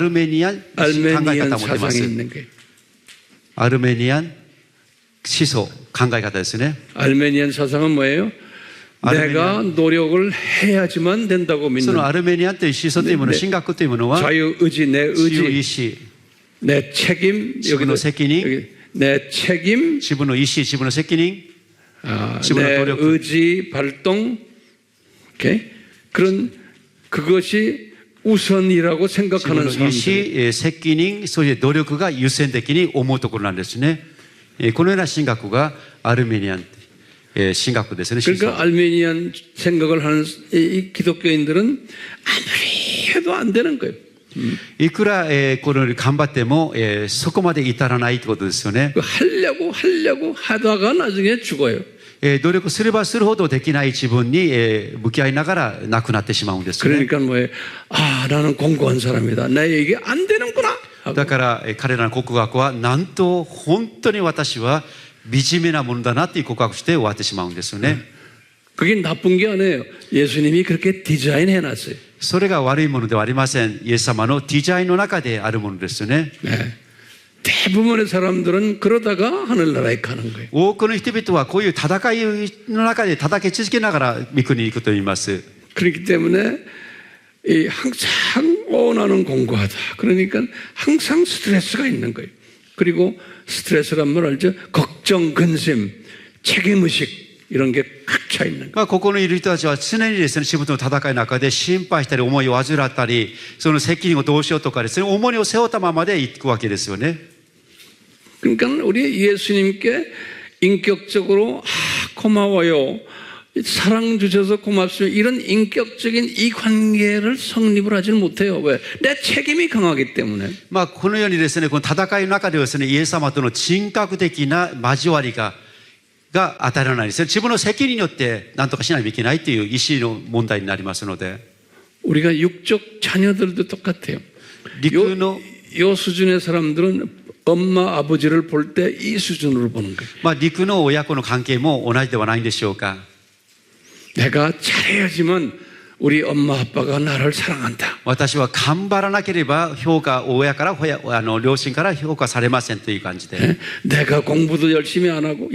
方を持っています。 アルメニアン思想考え方ですね。 알메니안 사상은 뭐예요? 내가 노력을 해야지만 된다고 そ 믿는 のアルメニアンという思想というもの、神学というものは 자유의지, 내 自由意 의지, 志、 내 책임, 自分の責任、 여기 내 책임, 自分の意志、自分の責任、 내 의지 발동, 오케이? 그것이 우선이라고 自分 생각하는 の意 사람들. 志、責任、そういう努力が優先的に思うところなんですね。このような神学がアルメニアン神学ですね。 그러니까 알메니안 생각을 하는 이 기독교인들은 아무리 해도 안 되는 거예요. いくらこの頑張ってもそこまで至らないということですよね。 하려고 하다가 나중에 죽어요. 努力すればするほどできない自分に向き合いながら亡くなってしまうんですね。 그러니까 뭐예요? 나는 공고한 사람이다. 나에게 안 되는구나. だから彼らの告白はなんと本当に私は惨めなものだなっていう告白して終わってしまうんですよね。 그게 나쁜 게 아니에요. 예수님이 그렇게 디자인해 놨어요. それが悪いものではありません。イエス様のデザインの中であるものですよね。 네. 대부분의 사람들은 그러다가 하늘나라에 가는 거예요. 多くの人々はこういう戦いの中で戦い続けながら御国に行くと言います。 그렇기 때문에 항상 나는 공고하다. 그러니까 항상 스트레스가 있는 거예요. 그리고 스트레스란 말 알죠? 걱정, 근심, 책임의식 이런 게 꽉 차 있는 거예요. ここにいる人たちは常にですね、自分との戦いの中で心配したり思いを患ったり、その責任をどうしようとかですね、重荷を背負ったままで行くわけですよね。 그러니까 우리 예수님께 인격적으로 고마워요. 사랑 주셔서 고맙습니다. 이런 인격적인 이 관계를 성립을 하지는 못해요. 왜? 내 책임이 강하기 때문에. このようにですね、この戦いの中ではですね、イエス様との人格的な交わりが与えられないですね。自分の責任によって何とかしないといけないという意思の問題になりますので。 우리가 육적 자녀들도 똑같아요. 陸の 요 수준의 사람들은 엄마 아버지를 볼 때 이 수준으로 보는 거예요. 陸の親子の関係も同じではないんでしょうか。 내가 잘해야지만 우리 엄마 아빠가 나를 사랑한다. 私は頑張らなければ評価親から両親から評価されませんという感じで。 내가 공부도 열심히 안 하고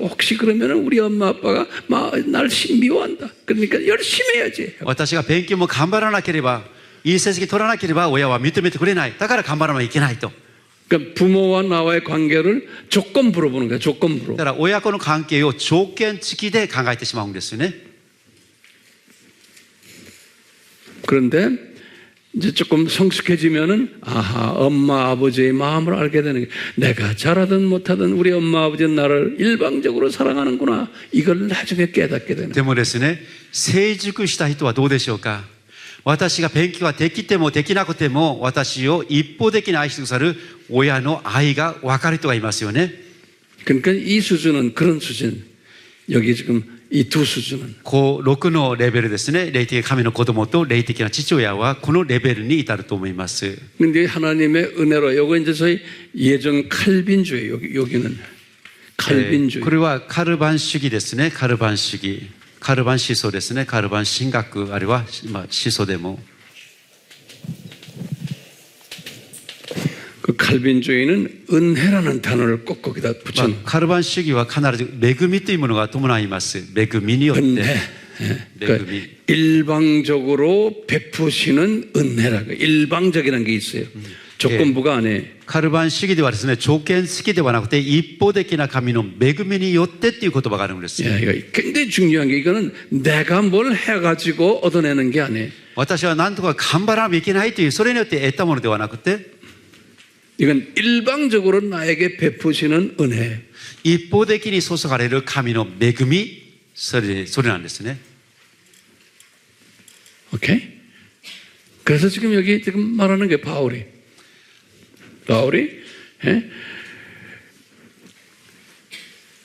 혹시 그러면 우리 엄마 아빠가 날 미워한다. 그러니까 열심히 해야지. 私が勉強も頑張らなければいい成績取らなければ親は認めてくれない。だから頑張らなきゃいけないと。 그러니까 부모와 나와의 관계를 조건부로 보는 거야. 조건부로. だから親子の関係を条件付きで考えてしまうんですよね。 그런데 이제 조금 성숙해지면은 아하, 엄마 아버지의 마음을 알게 되는 게 내가 잘하든 못하든 우리 엄마 아버지는 나를 일방적으로 사랑하는구나. 이걸 나중에 깨닫게 되는. でもですね、成熟した人はどうでしょうか。私が勉強ができてもできなくても私を一方的に愛してくださる親の愛が分かる人がいますよね。 그러니까 이 수준은 그런 수준. 여기 지금 이 두 수준은 こう6のレベルですね。霊的な神の子供と霊的な父親はこのレベルに至ると思います。 근데 하나님의 은혜로 요거 이제 저희 예전 칼빈주의예요. 여기는 칼빈주의. これはカルバン主義ですね。カルバン主義、カルバン思想ですね。カルバン神学あるいは思想でも 그 칼빈주의는 은혜라는 단어를 꼭 거기다 붙여놓은 カルバン主義は必ず恵みというものが伴います。恵みによって 은혜. 그러니까 일방적으로 베푸시는 은혜라고. 일방적이라는 게 있어요. 조건부가 아니에요. カルバン主義ではですね、条件付きではなくて一方的な神の恵みによってっていう言葉があるんです。 예, 이거 굉장히 중요한 게 이거는 내가 뭘 해가지고 얻어내는 게 아니에요. 私は何とか頑張らなきゃいけないというそれによって得たものではなくて 이건 일방적으로 나에게 베푸시는 은혜. 一方的に注がれる神の恵み、それなんですね。 오케이? 그래서 지금 여기 지금 말하는 게 바울이 예?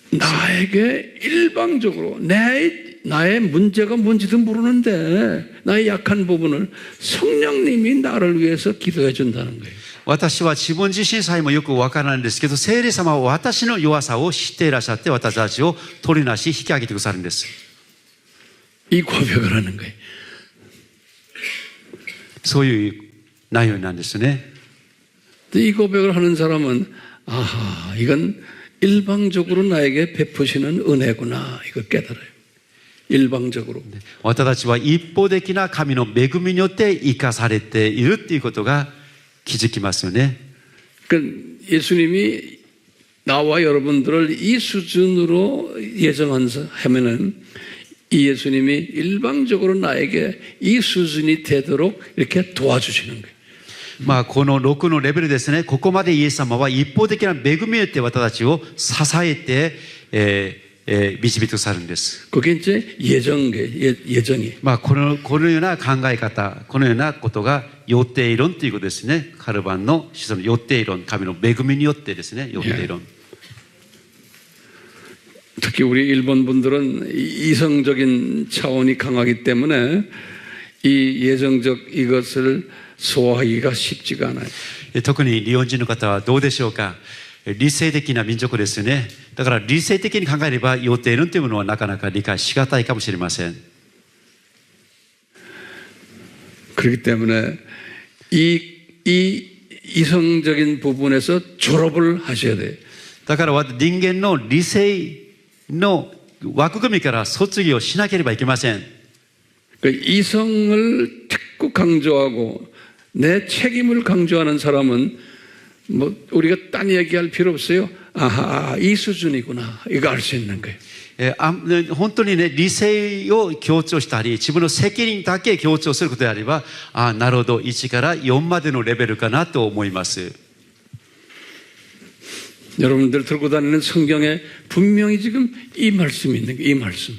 나에게 일방적으로 나의 문제가 뭔지도 모르는데 나의 약한 부분을 성령님이 나를 위해서 기도해 준다는 거예요. 私は自分自身さえもよくわからないんですけど、聖霊様は私の弱さを知っていらっしゃって私たちを取りなし引き上げてくださるんです。 이 고백을 하는 거예요. そういう内容なんですね。 이 고백을 하는 사람은 아하, 이건 일방적으로 나에게 베푸시는 은혜구나. 이걸 깨달아요. 일방적으로. 私たちは一方的な神の恵みによって生かされているということが気づきますよね。 그러니까 예수님이 나와 여러분들을 이 수준으로 예정하면은 이 예수님이 일방적으로 나에게 이 수준이 되도록 이렇게 도와주시는 거예요. まあこの6のレベルですね。ここまでイエス様は一方的な恵みによって私たちを支えて、導いてくださるんです。 그게 이제 예정이. まあこのような考え方、このようなことが予定論ということですね。カルバンの思想の予定論、神の恵みによってですね、予定論。 특히 우리 일본 분들은 이성적인 차원이 강하기 때문에 이 예정적 이것을 소화하기가 쉽지가 않아요. 特に日本人の方はどうでしょうか。理性的な民族ですね。だから理性的に考えれば予定論というものはなかなか理解しがたいかもしれません。 그렇기 때문에 이 이성적인 부분에서 졸업을 하셔야 돼요. だから人間の理性の枠組みから卒業しなければいけません。 그 이성을 자꾸 강조하고 내 책임을 강조하는 사람은 뭐 우리가 딴 얘기할 필요 없어요. 아하, 이 수준이구나. 이거 알 수 있는 거예요. 本当にね、理性を強調したり、自分の責任だけ強調することであれば、なるほど、1から4までのレベルかなと思います。 여러분들 들고 다니는 성경에 분명히 지금 이 말씀이 있는 거예요. 이 말씀.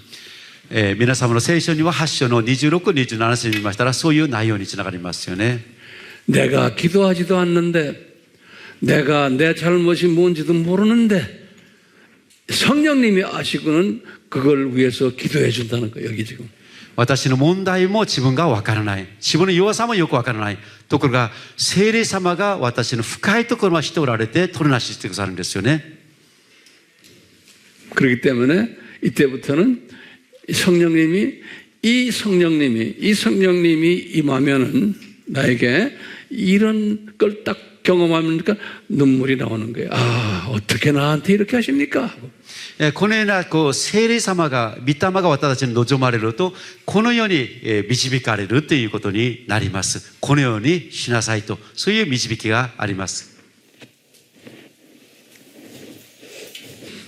皆様の聖書には8章の26、27節に見ましたら、そういう内容につながりますよね。 내가 기도하지도 않는데 내가 내 잘못이 뭔지도 모르는데 성령님이 아시고는 그걸 위해서 기도해 준다는 거예요. 여기 지금. 私の問題も自分がわからない。自分の弱さもよくわからない。ところが、聖霊様が私の深いところまでしておられて、取りなししてくださるんですよね。 그렇기 때문에 이때부터는 이 성령님이 임하면은 나에게 이런 걸 딱 경험하니까 눈물이 나오는 거예요. 아, 어떻게 나한테 이렇게 하십니까? このような聖霊様が、御霊が私たちに望まれると、このように導かれるということになります。このようにしなさいと、そういう導きがあります。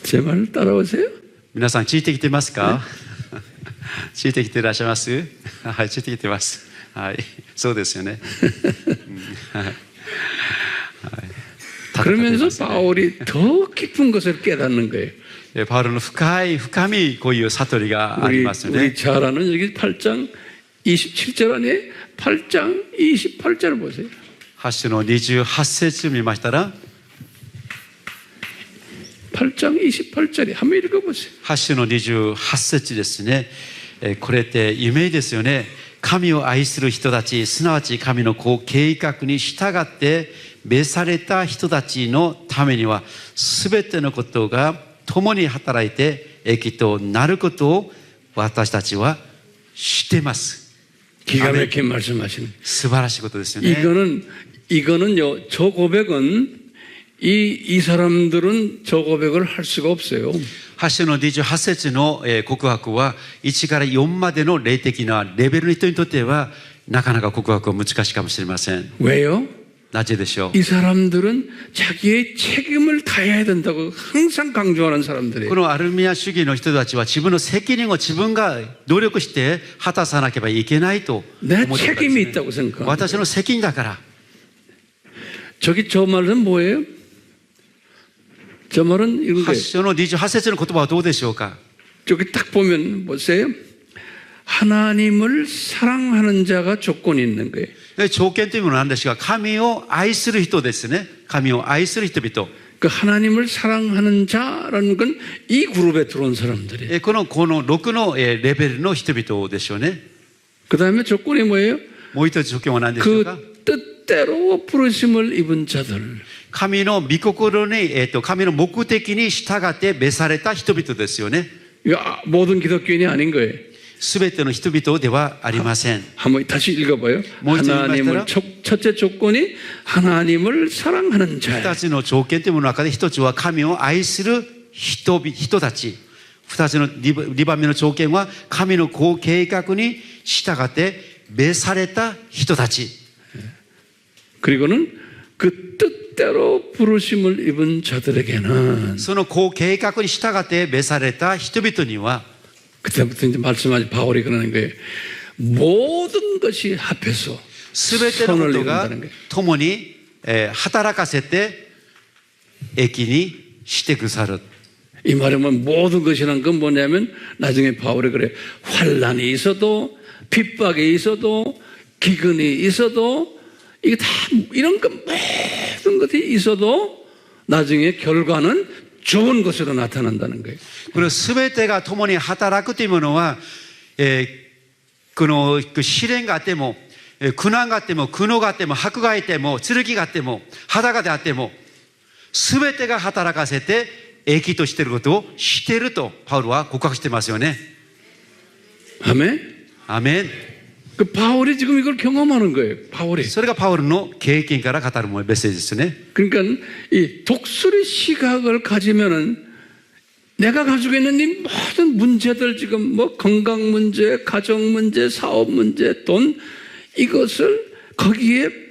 제 말 따라오세요? 皆さん、ついてきてますか？ついてきていらっしゃいます？はい、ついてきてます。はい。そうですよね。 그러면서 바울이 더 깊은 것을 깨닫는 거예요. パウロの深い深みこういう悟りがありますよ 우리 ね。 잘 아는 여기 8장 27절 아니에요? 8장 28절 보세요. 8章の28節見ましたら 8장 28절이 한번 읽어보세요. 8章の28節ですね。これって夢ですよね。神を愛する人たち、すなわち神の計画に従って召された人たちのためには、すべてのことが共に働いて益となることを私たちは知っています。 기가 막힌 말씀하시는. 素晴らしいことですよね。 이거는요, 저 고백은 이 사람들은 저 고백을 할 수가 없어요. 8章の28節の告白は1から4までの霊的なレベルの人にとってはなかなか告白は難しいかもしれません。 왜요? なぜでしょう。 이 사람들은 자기의 책임을 다해야 된다고 항상 강조하는 사람들이에요. このアルミア主義の人たちは自分の責任を自分が努力して果たさなければいけないと思 내 っているんですね。 책임이 있다고 생각합니다. 私の責任だから。 저기 저 말은 뭐예요? 저 말은 이런 8 거예요. 章の28節の言葉はどうでしょうか。 저기 딱 보면 보세요. 하나님을 사랑하는 자가 조건이 있는 거예요. 条件というものなんですが、神を愛する人ですね。神を愛する人々。 그 하나님을 사랑하는 자라는 건 이 그룹에 들어온 사람들이에요. この6のレベルの人々でしょうね。 그 다음에 조건이 뭐예요? もう一つ条件は何でしょうか。 그 뜻대로 부르심을 입은 자들. 神の御心に、神の目的に従って召された人々ですよね。 야, 모든 기독교인이 아닌 거예요. すべての人々ではありません。 한번 다시 읽어봐요. 뭐지, 하나님을 첫째 조건이 하나님을 사랑하는 二 자. つの条件というものの中で一つは神を愛する人たち。二つの二番目の条件は神の計画に従って召された人たち。 그리고는 그 뜻대로 부르심을 입은 자들에게는 その計画に従って召された人々には 그때부터 이제 말씀하지 바울이 그러는 거예요. 모든 것이 합해서 すべての 선을 ことが 이룬다는 거예요. 共に働かせて益にしてくださる。 이 말하면 모든 것이란 건 뭐냐면 나중에 바울이 그래요. 환난이 있어도 핍박이 있어도 기근이 있어도 이게 다 이런 것 모든 것이 있어도 나중에 결과는 좋은 것으로 나타난다는 거예요. これすべてが共に働くというものは、この試練があっても、苦難があっても、苦悩があっても、迫害があっても、剣があっても、裸であっても、すべてが働かせて益としていることを知っているとパウロは告白してますよね。 아멘. アメン。 그 바울이 지금 이걸 경험하는 거예요. 바울이. それがパウロの経験から語るメッセージですよね。 그러니까 이 독수리 시각을 가지면은 내가 가지고 있는 이 모든 문제들 지금 뭐 건강 문제, 가정 문제, 사업 문제, 돈 이것을 거기에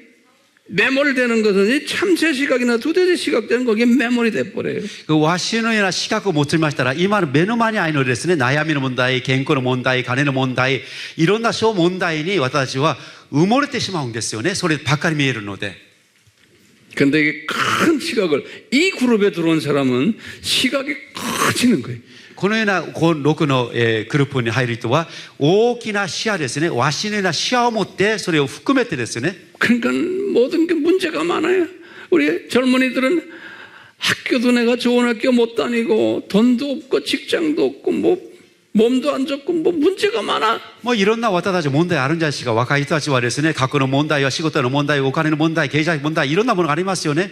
매몰되는 것은 이 참새 시각이나 두더지 시각들은 거기에 매몰이 돼 버려요. わしのような資格を持ちましたら、今の目の前にあるのですね、悩みの問題、健康の問題、金の問題、いろんな小問題に私たちは埋もれてしまうんですよね。そればっかり見えるので。 근데 이게 큰 시각을 이 그룹에 들어온 사람은 시각이 커지는 거예요. このような6のグループに入る人は大きな視野ですね。わしのような視野を持ってそれを含めてですよね。 그러니까 모든 게 문제가 많아요. 우리 젊은이들은 학교도 내가 좋은 학교 못 다니고 돈도 없고 직장도 없고 뭐 몸도 안 좋고 뭐 문제가 많아. もういろんな私たち問題あるんじゃないですか。若い人たちはですね、過去の問題や仕事の問題、お金の問題、経済問題、いろんなものがありますよね。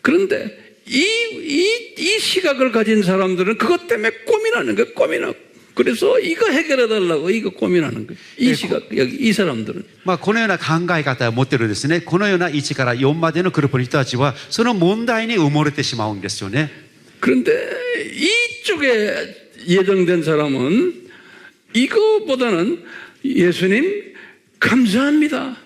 그런데 이 시각을 가진 사람들은 그것 때문에 고민하는 거예요. 고민하고. 그래서 이거 해결해달라고 이거 고민하는 거예요. 이 시각, 여기 이 사람들은. まあこのような考え方を持っているですね、このような1から4までのグループの人たちは、その問題に埋もれてしまうんですよね。 그런데 이쪽에 예정된 사람은 이거보다는 예수님 감사합니다.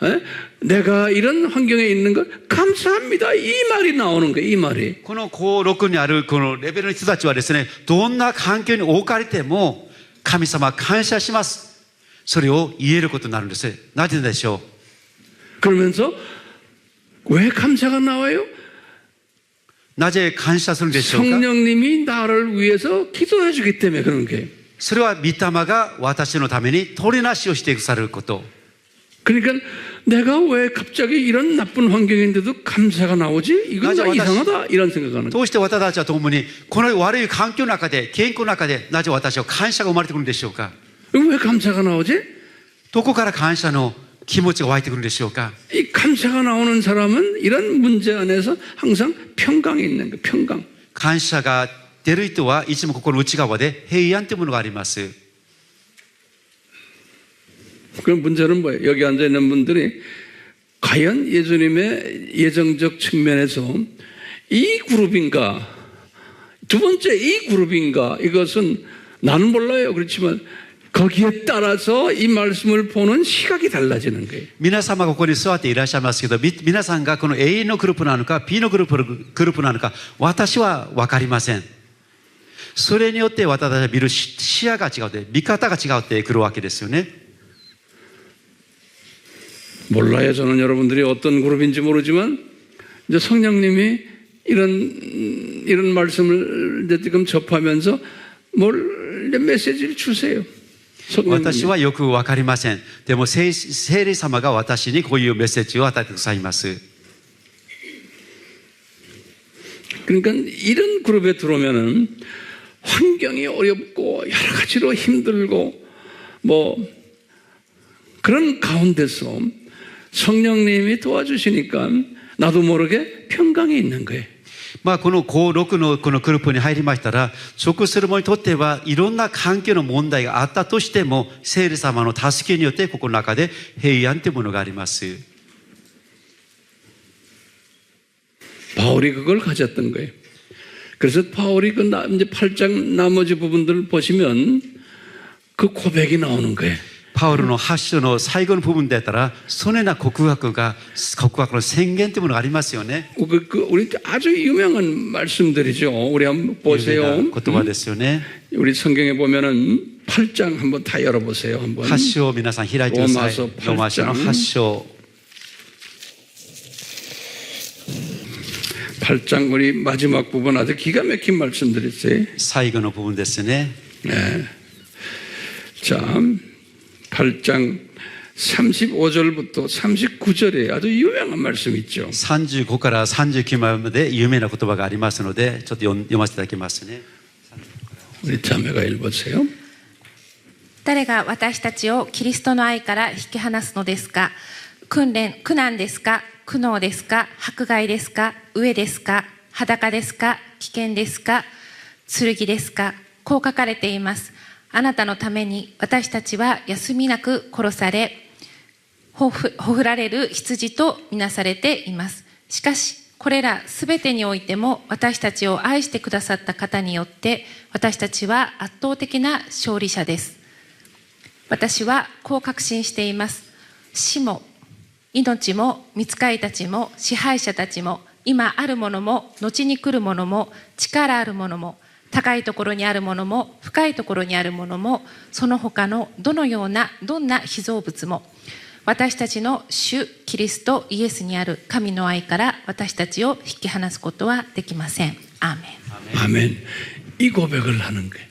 에? 내가 이런 환경에 있는 걸 감사합니다. 이 말이 나오는 거예요. 이 말이. この6にあるこのレベルの人たちはですね、どんな環境に置かれても神様感謝します。それを言えることになるんです。なぜでしょ 그러면서 왜 감사가 나와요? う。なぜ感謝するんでしょうか。 성령님이 나를 위해서 기도해 주기 때문에 그런 거예요. それは御霊が私のために取りなしをしてくださること。 그러니까 내가 왜 갑자기 이런 나쁜 환경인데도 감사가 나오지? 이건 나 이상하다 이런 생각하는 거예요. どうして私たちは共にこの悪い環境の中で、健康の中で、なぜ私は感謝が生まれてくるんでしょうか。 왜 감사가 나오지? どこから感謝の気持ちが湧いてくるんでしょうか。 이 감사가 나오는 사람은 이런 문제 안에서 항상 평강이 있는 거예요. 평강. 感謝が出る人はいつも心の内側で平安というものがあります。 그럼 문제는 뭐예요? 여기 앉아 있는 분들이 과연 예수님의 예정적 측면에서 이 그룹인가, 두 번째 이 그룹인가, 이것은 나는 몰라요. 그렇지만 거기에 따라서 이 말씀을 보는 시각이 달라지는 거예요. 皆様がここに座っていらっしゃいますけど、皆さんがこの A のグループなのか B のグループなのか私は分かりません。それによって私たちは見る視野が違うって、見方が違うってくるわけですよね。 몰라요. 저는 여러분들이 어떤 그룹인지 모르지만 이제 성령님이 이런 말씀을 이제 지금 접하면서 뭘 이제 메시지를 주세요. 私 성령님이. はよく分かりません。でも聖霊様が私にこういうメッセージを与えてくださいます。 그러니까 이런 그룹에 들어오면은 환경이 어렵고 여러 가지로 힘들고 뭐 그런 가운데서 성령님이 도와주시니까 나도 모르게 평강이 있는 거예요. まあこの5、6のこのグループに入りましたら、属する者にとってはいろんな環境の問題があったとしても、聖霊様の助けによってここの中で平安というものがあります。 바울이 그걸 가졌던 거예요. 그래서 바울이 그 이제 8장 나머지 부분들을 보시면 그 고백이 나오는 거예요. パウロの8章の最後の部分だったら、そのような告白の宣言というものがありますよね。 우리 아주 유명한 말씀들이죠. 우리 한번 보세요. 言葉ですよね。 우리 성경에 보면은 8장 한번 다 열어보세요. 한번. 8章を皆さん開いてください。 로마서 ローマ書の8章。 8장 우리 마지막 부분 아주 기가 막힌 말씀들이 있어요. 最後の部分ですね。 네. 자, 8장 35절부터 39절에 아주 유명한 말씀 있죠. 35から39まで有名な言葉がありますので、ちょっと読ませていただきますね。 우리 자매가 읽어보세요. 誰が私たちをキリストの愛から引き離すのですか。苦難ですか、苦悩ですか、迫害ですか、飢えですか、裸ですか、危険ですか、剣ですか。こう書かれています。あなたのために私たちは休みなく殺され、ほふられる羊とみなされています。しかし、これらすべてにおいても私たちを愛してくださった方によって私たちは圧倒的な勝利者です。私はこう確信しています。死も命も御使いたちも支配者たちも今あるものも後に来るものも力あるものも高いところにあるものも深いところにあるものもその他のどんな被造物も私たちの主キリストイエスにある神の愛から私たちを引き離すことはできません。アーメン。 아멘. 이 고백을 하는 거예요.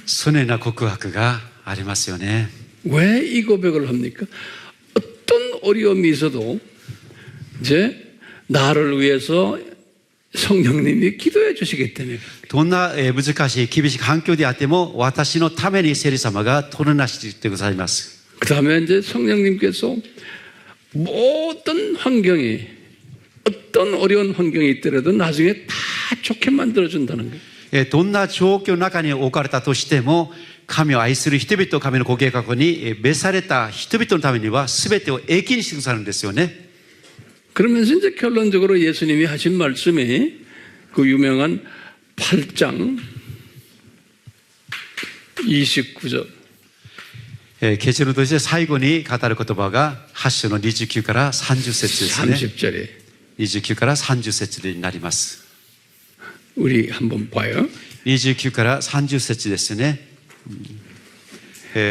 そのような告白がありますよね。 왜 이 고백을 합니까? 어떤 어려움이 있어도 이제 나를 위해서 성령님이 기도해 주시기 때문에. どんな難しい厳しい環境であっても私のために聖霊様が取りなしてくださいます。 그 다음에 이제 성령님께서 모든 환경이 어떤 어려운 환경이 있더라도 나중에 다 좋게 만들어준다는 거예요. どんな状況の中に置かれたとしても神を愛する人々、神のご計画に召された人々のためには全てを益にしてくださるんですよね。 그러면서 이제 결론적으로 예수님이 하신 말씀이 그 유명한 8장 29절. 結論として最後に語る言葉が8章の29から30節ですね。 30절에 29から30節になります。 우리 한번 봐요. 29から30節ですね。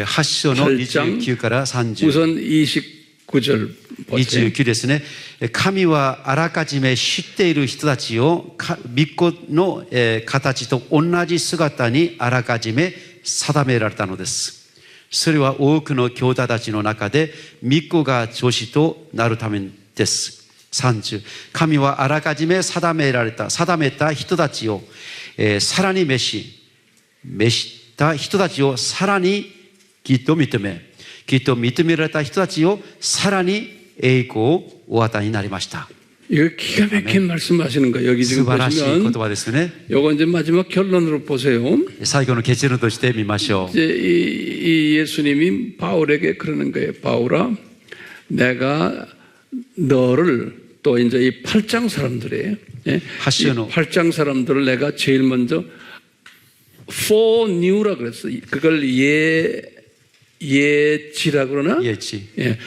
8章の29から30。 우선 29절 보세요. 29ですね。神はあらかじめ知っている人たちを御子の形と同じ姿にあらかじめ定められたのです。それは多くの兄弟たちの中で御子が長子となるためです。30、神はあらかじめ定めた人たちを、さらに召した人たちをさらにきっと認められた人たちをさらに栄光をお与えになりました。 이거 기가 막힌 말씀하시는 거예요. 여기 지금 素晴らしい言 보시면 葉ですね。 요거 이제 마지막 결론으로 보세요. 最後の結論として見ましょう。 이제 이 예수님이 바울에게 그러는 거예요. 바울아, 내가 너를 또 이제 이 8장 사람들이에요. 예? 하시오노. 이 8장 사람들을 내가 제일 먼저 foreknew라 그랬어. 그걸 예지라 그러나? 예지。 예,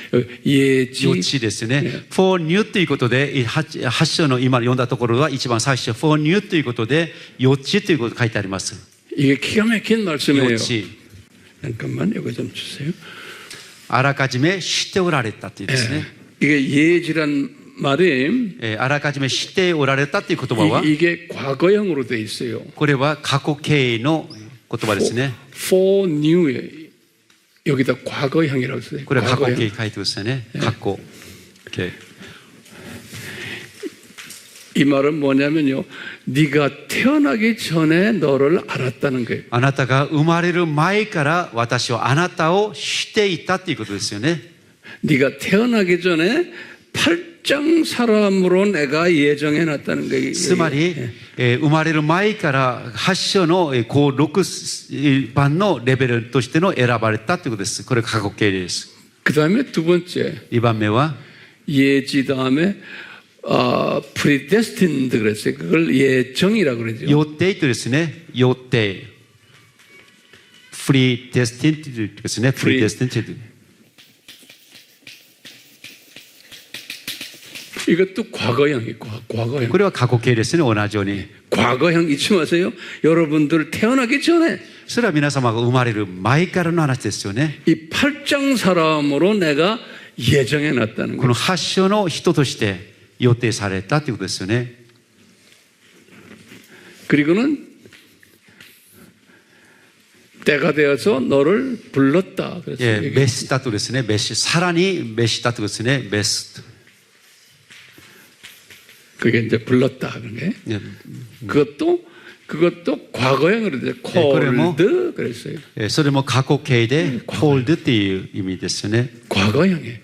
예지. 予知ですね。for new ということで、8章の今読んだところは一番最初、for new ということで、予知ということが書いてあります。 이게 기가 막힌 말씀이에요. 予知。 잠깐만 이거 좀 주세요. あらかじめ知っておられたというですね。 이게 예지란 말이 あらかじめ知っておられたという言葉は、 이게 과거형으로 돼 있어요. これは過去形の言葉ですね。 foreknew에 여기다 과거형이라고 써요. これは過去 과거형. 形書いてますよね。過去形。 이 말은 뭐냐면요. 네가 태어나기 전에 너를 알았다는 거예요. あなたが生まれる前から私はあなたを知っていたということですよね。 네가 태어나기 전에 8장 사람으로 내가 예정해 놨다는 거예요. つまり、生まれる前から8章の6番のレベルとしての選ばれたということです。これが過去形です。 그다음에 두 번째 2番目は 예지 다음에 predestined 그랬어요. 그걸 예정이라고 그러죠. 予定とですね。予定。フリーデスティントですね。フリーデスティント。 이것도 과거형이고 과거형. これは過去形ですね。同じように。 과거형 잊지 마세요. 여러분들 태어나기 전에 それは皆様が生まれる前からの話ですよね。 이 8장 사람으로 내가 예정해 놨다는 こ 거예요. の8章の人として予定されたということですよね。 그리고는 때가 되어서 너를 불렀다. え 그랬어요. 召したとですね。さらに召したとですね。召す。 그게 이제 불렀다 그런 게. ね 그것도 과거형으로 돼. called 그랬어요. それも過去形で called っていう意味ですよね。 과거형이에요.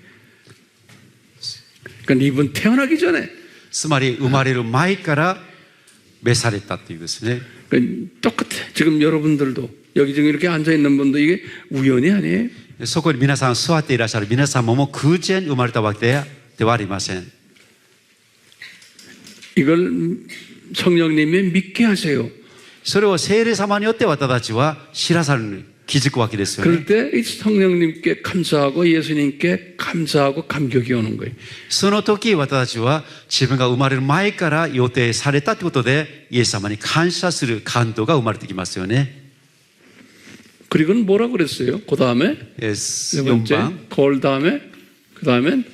그러니까 이분 태어나기 전에 つまり生まれる前から召されたというですね。 똑같아. 지금 여러분들도 여기 지금 이렇게 앉아 있는 분도 이게 우연이 아니에요. そこに皆さん座っていらっしゃる皆さんも偶然生まれたわけではありません。 이걸 성령님이 믿게 하세요. それを聖霊様によって私たちは知らされる、気づくわけですよね。 그럴 때 이 성령님께 감사하고 예수님께 감사하고 감격이 오는 거예요. その時私たちは自分が生まれる前から予定されたということでイエス様に感謝する感動が生まれてきますよね。 그리고는 뭐라 그랬어요? 그 다음에 네 4 번째番 걸 다음에 그 다음엔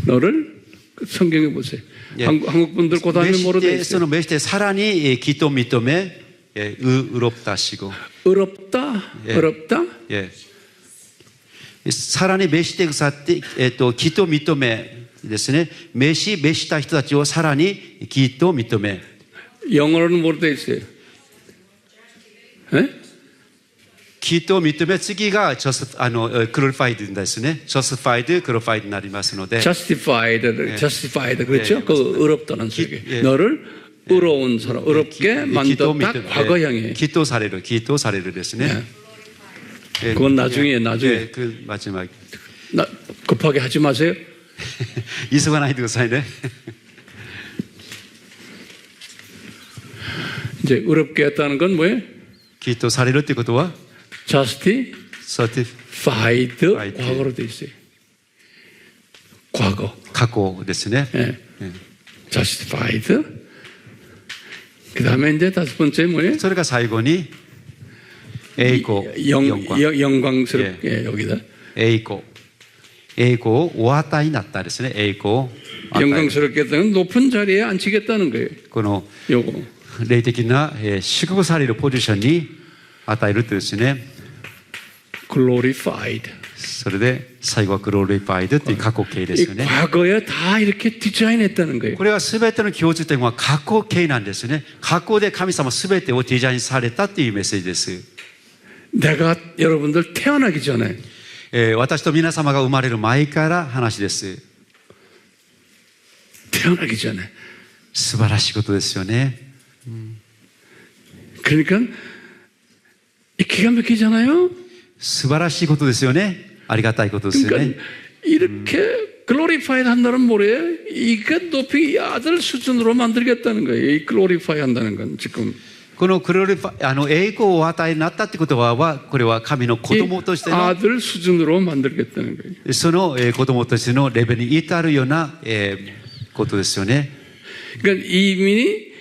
너를 성경에 보세요. 예. 한국 분들 그 다음에 뭐로 돼 そ 있어요? の召してさらにきっと認め의롭다 시고 어렵다, 예. 어렵다. さらに召してくださってきっと認めですね。召した人たちをさらにきっと認め 영어로는 뭐로 돼 있어요? 에? きっと認め次がglorifiedですね。justified, glorified になりますので justified 그렇죠? 예, 그 어렵다는 소리. 예. 너를 의로운 사람, 어렵게 만들었다. 과거형이에요. きっとされるですね。 그건 나중에 나중에. 그 마지막 급하게 하지 마세요. 急がないでくださいね。 이제 어렵게 했다는 건 뭐예요? きっとされるってことは justified certified 과거로 돼 있어요. 과거. 過去ですね。 예. justified. 그 다음에 이제 다섯 번째 뭐예요? それが最後に 에이고, 영광스럽게 여기다. 栄光。栄光をお与えになったですね。栄光を与える。 영광스럽게 했다는 높은 자리에 앉히겠다는 거예요. この 요거. 霊的な祝福されるポジションに与えるとですね。 glorified. それで最後はグローリファイドという過去形です 이 よね。 과거에 다 이렇게 디자인했다는 거예요. これは全ての共通点は過去形なんですね。過去で神様全てをデザインされたというメッセージです。 내가 여러분들 태어나기 전에 私と皆様が生まれる前から話です。 태어나기 전에 素晴らしいことですよね。 그러니까 이 기가 막히잖아요. 素晴らしいことですよね。ありがたいことですよね。 그러니까 이렇게 glorified 한다는 뭐래요? 이게 높이 아들 수준으로 만들겠다는 거예요. 이 glorify 한다는 건 지금 このクロリファ栄光をお与えになったって言葉は、これは神の子供としての 아들 수준으로 만들겠다는 거예요. その子供としてのレベルに至るようなことですよね。 그러니까 이미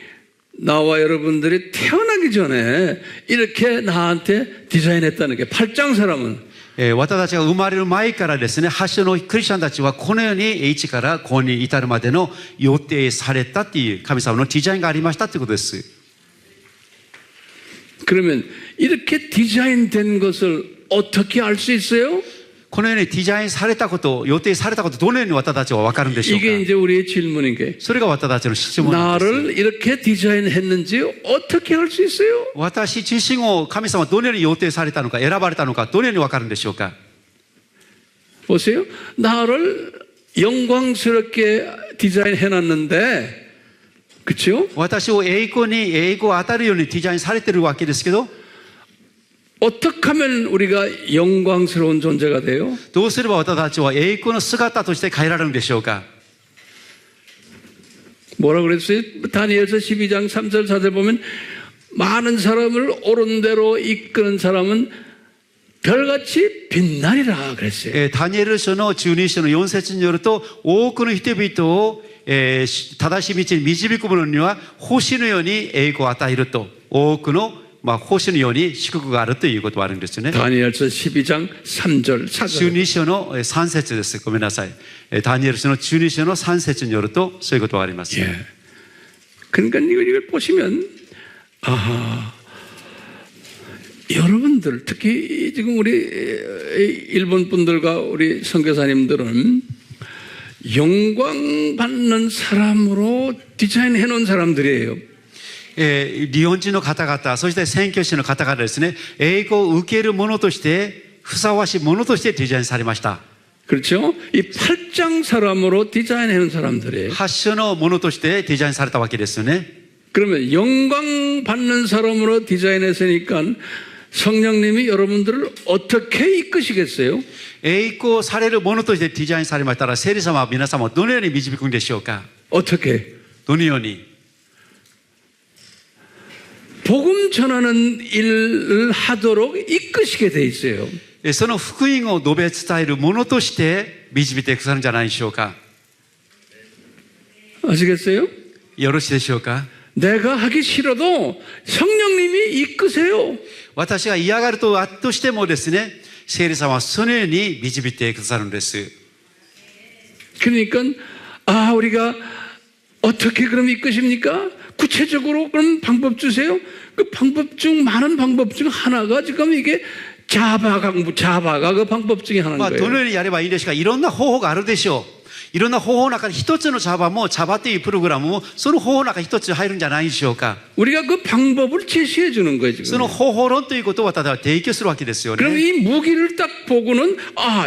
나와 여러분들이 태어나기 전에 이렇게 나한테 디자인했다는 게 8장 사람은 私たちが生まれる前からですね、発祥のクリスチャンたちはこのように1から5に至るまでの予定されたっていう神様のデザインがありましたということです。 그러면 이렇게 디자인된 것을 어떻게 알 수 있어요? このようにデザインされたこと、予定されたこと、どのように私たちは分かるんでしょうか。 이게 이제 우리의 질문인 게 それが私たちの質問なんです。 나를 이렇게 디자인했는지 어떻게 알 수 있어요? 私自身を神様はどのように予定されたのか、選ばれたのか、どのように分かるんでしょうか。 보세요. 나를 영광스럽게 디자인해놨는데, 그렇죠? 私を栄光に栄光を与えるようにデザインされているわけですけど、 어떻게 하면 우리가 영광스러운 존재가 돼요? どうすれば私たちは栄光の姿として変えられるんでしょうか。 뭐라 그랬어요? 다니엘서 12장 3절 4절 보면 많은 사람을 옳은 대로 이끄는 사람은 별같이 빛나리라 그랬어요. ダニエル書の12章の4節によると、多くの人々を正しい道に導く者には星のように栄光を与えると、多くの星のように祝福があるということがあるんですよね。 다니엘서 12장 3절 4절 12章の3節です。ごめんなさい。ダニエル書の12章の3節によるとそういうことがあります。 예. 그러니까 이걸 보시면 아하 여러분들 특히 지금 우리 일본 분들과 우리 선교사님들은 영광 받는 사람으로 디자인해 놓은 사람들이에요. 日本人の方々、そして宣教師の方々ですね、栄光を受けるものとして、ふさわしいものとしてデザインされました。 그렇죠? 이 8장 사람으로 디자인해 놓은 사람들이에요. 発祥のものとしてデザインされたわけですよね。 그러면 영광 받는 사람으로 디자인했으니까 성령님이 여러분들을 어떻게 이끄시겠어요? 栄光されるものとしてデザインされましたら、聖霊様は皆様をどのように導くんでしょうか。 어떻게? どのように。 복음 전하는 일을 하도록 이끄시게 돼 있어요. その福音を述べ伝えるものとして導いてくださるんじゃないでしょうか。 아시겠어요? よろしいでしょうか。 내가 하기 싫어도 성령님이 이끄세요. 私が嫌がるとしてもですね、聖霊様はそのように導いてくださるんです。 그러니까 우리가 어떻게 그럼 이끄십니까? 구체적으로 그럼 방법 주세요. 그 방법 중 많은 방법 중 하나가 지금 이게 자바가 그 방법 중에 하나인 どの 거예요. ようにやればいいんですか。いろんな方法があるでしょう。いろんな方法の中で一つの茶葉というプログラムもその方法の中に一つ入るんじゃないでしょうか。 우리가 그 방법을 제시해 주는 거예요, そ 지금. の方法論ということを私は提供するわけですよ 그럼 ね。 이 무기를 딱 보고는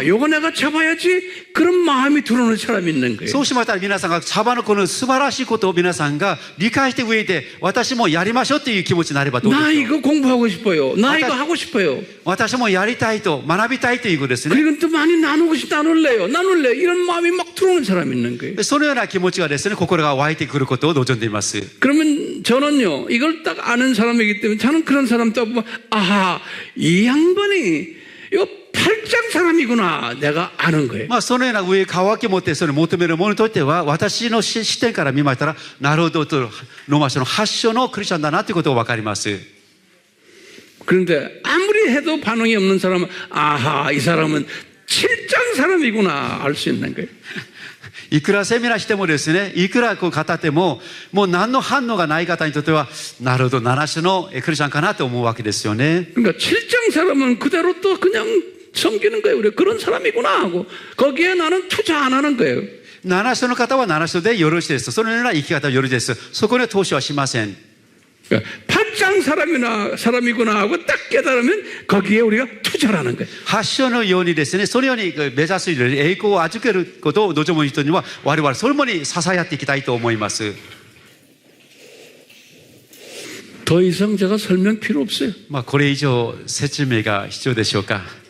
요거 내가 잡아야지 그런 마음이 들어오는 사람이 있는 거예요. そうしましたら皆さんが茶葉のこの素晴らしいことを皆さんが理解して上で私もやりましょうという気持ちになればどうでしょ 나 う。 이거 공부하고 싶어요. 나 이거 하고 싶어요. 私もやりたいと学びたいということですね。 그리고 또 많이 나눌래. 이런 마음이 막 들어오는 사람이 있는 거예요. そのような気持ちがですね、心が湧いてくることを望んでいます。 그러면 저는요, 이걸 딱 아는 사람이기 때문에 저는 그런 사람 딱 보면, 이 양반이 이거 8장 사람이구나. 내가 아는 거예요. そのような上乾き持ってそれを求める者にとっては、私の視点から見ましたら、なるほどと、ローマ書の8章のクリスチャンだなということがわかります。 그런데 아무리 해도 반응이 없는 사람은 아하, 이 사람은 7장 사람이구나 알 수 있는 거예요. いくらセミナーしてもですね、いくらこう語っても、もう何の反応がない方にとっては、なるほど、7種のクリスチャンかなと思うわけですよね。 그러니까 7장 사람은 그대로 또 그냥 섬기는 거예요. 그래, 그런 사람이구나 하고 거기에 나는 투자 안 하는 거예요. 7種の方は7種でよろしいです。そのような生き方はよろしいです。そこには投資はしません。 그러니까 8장 사람이구나 하고 딱 깨달으면 거기에 우리가 투자를 하는 거예요. 8章のようにですね、そのように目指す栄光を預けることを望む人には、我々それもに支え合っていきたいと思います。 더 이상 제가 설명 필요 없어요. これ以上説明が必要でしょうか。